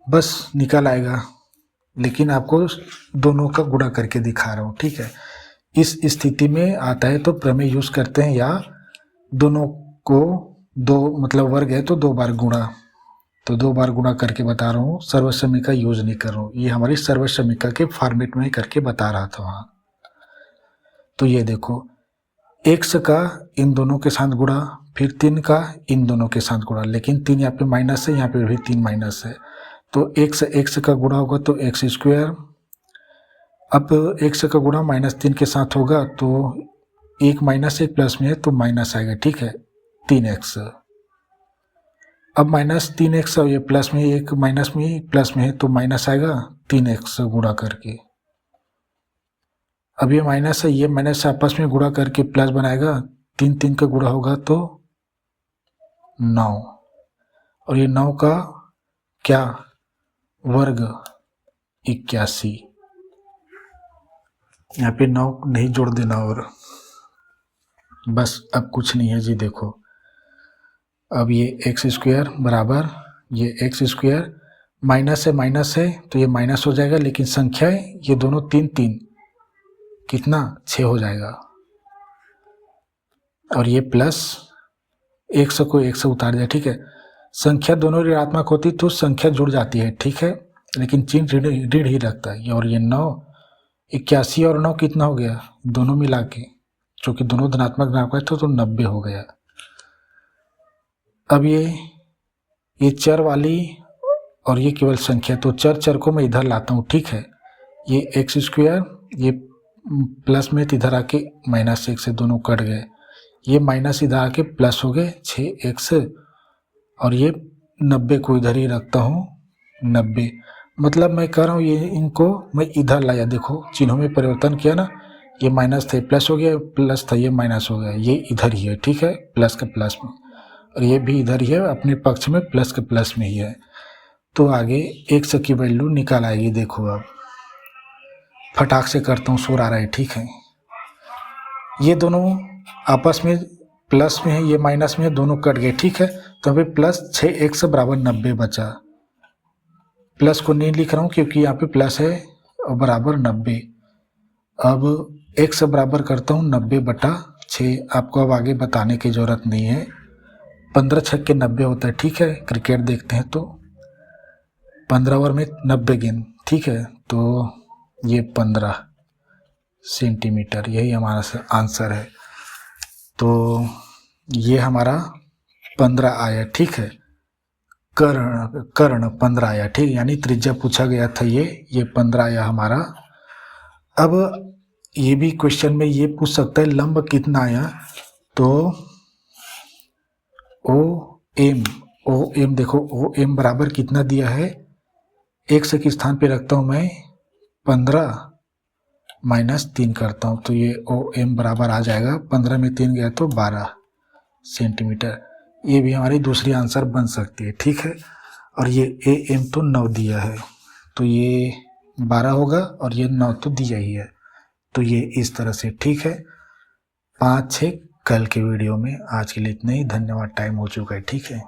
बस निकल आएगा, लेकिन आपको दोनों का गुणा करके दिखा रहा हूँ। ठीक है, इस स्थिति में आता है तो प्रमेय यूज करते हैं, या दोनों को दो, मतलब वर्ग है तो 2 बार गुणा, तो 2 बार गुणा करके बता रहा हूँ, सर्वसमीका यूज नहीं कर रहा हूँ। ये हमारी सर्वसमीका के फॉर्मेट में करके बता रहा था वहाँ। तो ये देखो एक्स का इन दोनों के साथ गुणा, फिर 3 का इन दोनों के साथ गुणा, लेकिन 3 यहाँ पे माइनस है, यहाँ पे भी 3 माइनस है, तो एक्स का गुणा होगा तो एक्स स्क्वायर। अब एक्स का गुणा -3 के साथ होगा तो 1 माइनस 1 प्लस में है तो माइनस आएगा। ठीक है, 3x। अब -3x और ये प्लस में, एक माइनस में प्लस में है तो माइनस आएगा 3x गुणा करके। अब ये माइनस है, ये माइनस आपस में गुणा करके प्लस बनाएगा, 3 का गुणा होगा तो 9, और ये 9 का क्या वर्ग 81। यहाँ पे 9 नहीं जोड़ देना, और बस अब कुछ नहीं है जी। देखो अब ये एक्स स्क्वायर बराबर ये एक्स स्क्वायर, माइनस है तो ये माइनस हो जाएगा, लेकिन संख्या है ये दोनों 3 कितना 6 हो जाएगा, और ये प्लस 100 को 1 से उतार दिया। ठीक है, संख्या दोनों ऋणात्मक होती तो संख्या जुड़ जाती है। ठीक है, लेकिन चिन्ह ऋण ही रखता है। और ये 9, 81 और 9 कितना हो गया दोनों मिला के, चूँकि दोनों धनात्मक थे तो 90 हो गया। अब ये चर वाली और ये केवल संख्या, तो चर को मैं इधर लाता हूँ, ठीक है। ये एक्स स्क्वायर, ये प्लस में तो इधर आके माइनस एक्स से दोनों कट गए, ये माइनस इधर आके प्लस हो गए 6x, और ये 90 को इधर ही रखता हूँ, 90। मतलब मैं कह रहा हूँ ये इनको मैं इधर लाया, देखो चिन्हों में परिवर्तन किया ना, ये माइनस थे प्लस हो गया, प्लस था ये माइनस हो गया, ये इधर ही है, ठीक है, प्लस के प्लस में, और ये भी इधर ही है, अपने पक्ष में प्लस के प्लस में ही है। तो आगे x की वैल्यू निकाल आएगी। देखो अब फटाक से करता हूँ, शोर आ रहा है, ठीक है। ये दोनों आपस में प्लस में है, ये माइनस में है, दोनों कट गए, ठीक है। तो अभी प्लस 6x बराबर 90 बचा। प्लस को नहीं लिख रहा हूँ क्योंकि यहाँ पे प्लस है और बराबर 90। अब x बराबर करता हूँ 90/6। आपको अब आगे बताने की ज़रूरत नहीं है, 15 छक्के 90 होता है, ठीक है। क्रिकेट देखते हैं तो 15 ओवर में 90 गेंद, ठीक है। तो ये 15 सेंटीमीटर, यही हमारा आंसर है। तो ये हमारा 15 आया, ठीक है। कर्ण 15 आया, ठीक, यानी त्रिज्या पूछा गया था, ये 15 आया हमारा। अब ये भी क्वेश्चन में ये पूछ सकता है लंब कितना आया, तो ओ एम देखो, ओ एम बराबर कितना दिया है, x के स्थान पे रखता हूँ मैं 15 -3 करता हूँ, तो ये ओ एम बराबर आ जाएगा, 15 में 3 गया तो 12 सेंटीमीटर। ये भी हमारी दूसरी आंसर बन सकती है, ठीक है। और ये ए एम तो 9 दिया है, तो ये 12 होगा, और ये 9 तो दिया ही है, तो ये इस तरह से, ठीक है। 5-6 कल के वीडियो में। आज के लिए इतना ही, धन्यवाद, टाइम हो चुका है, ठीक है।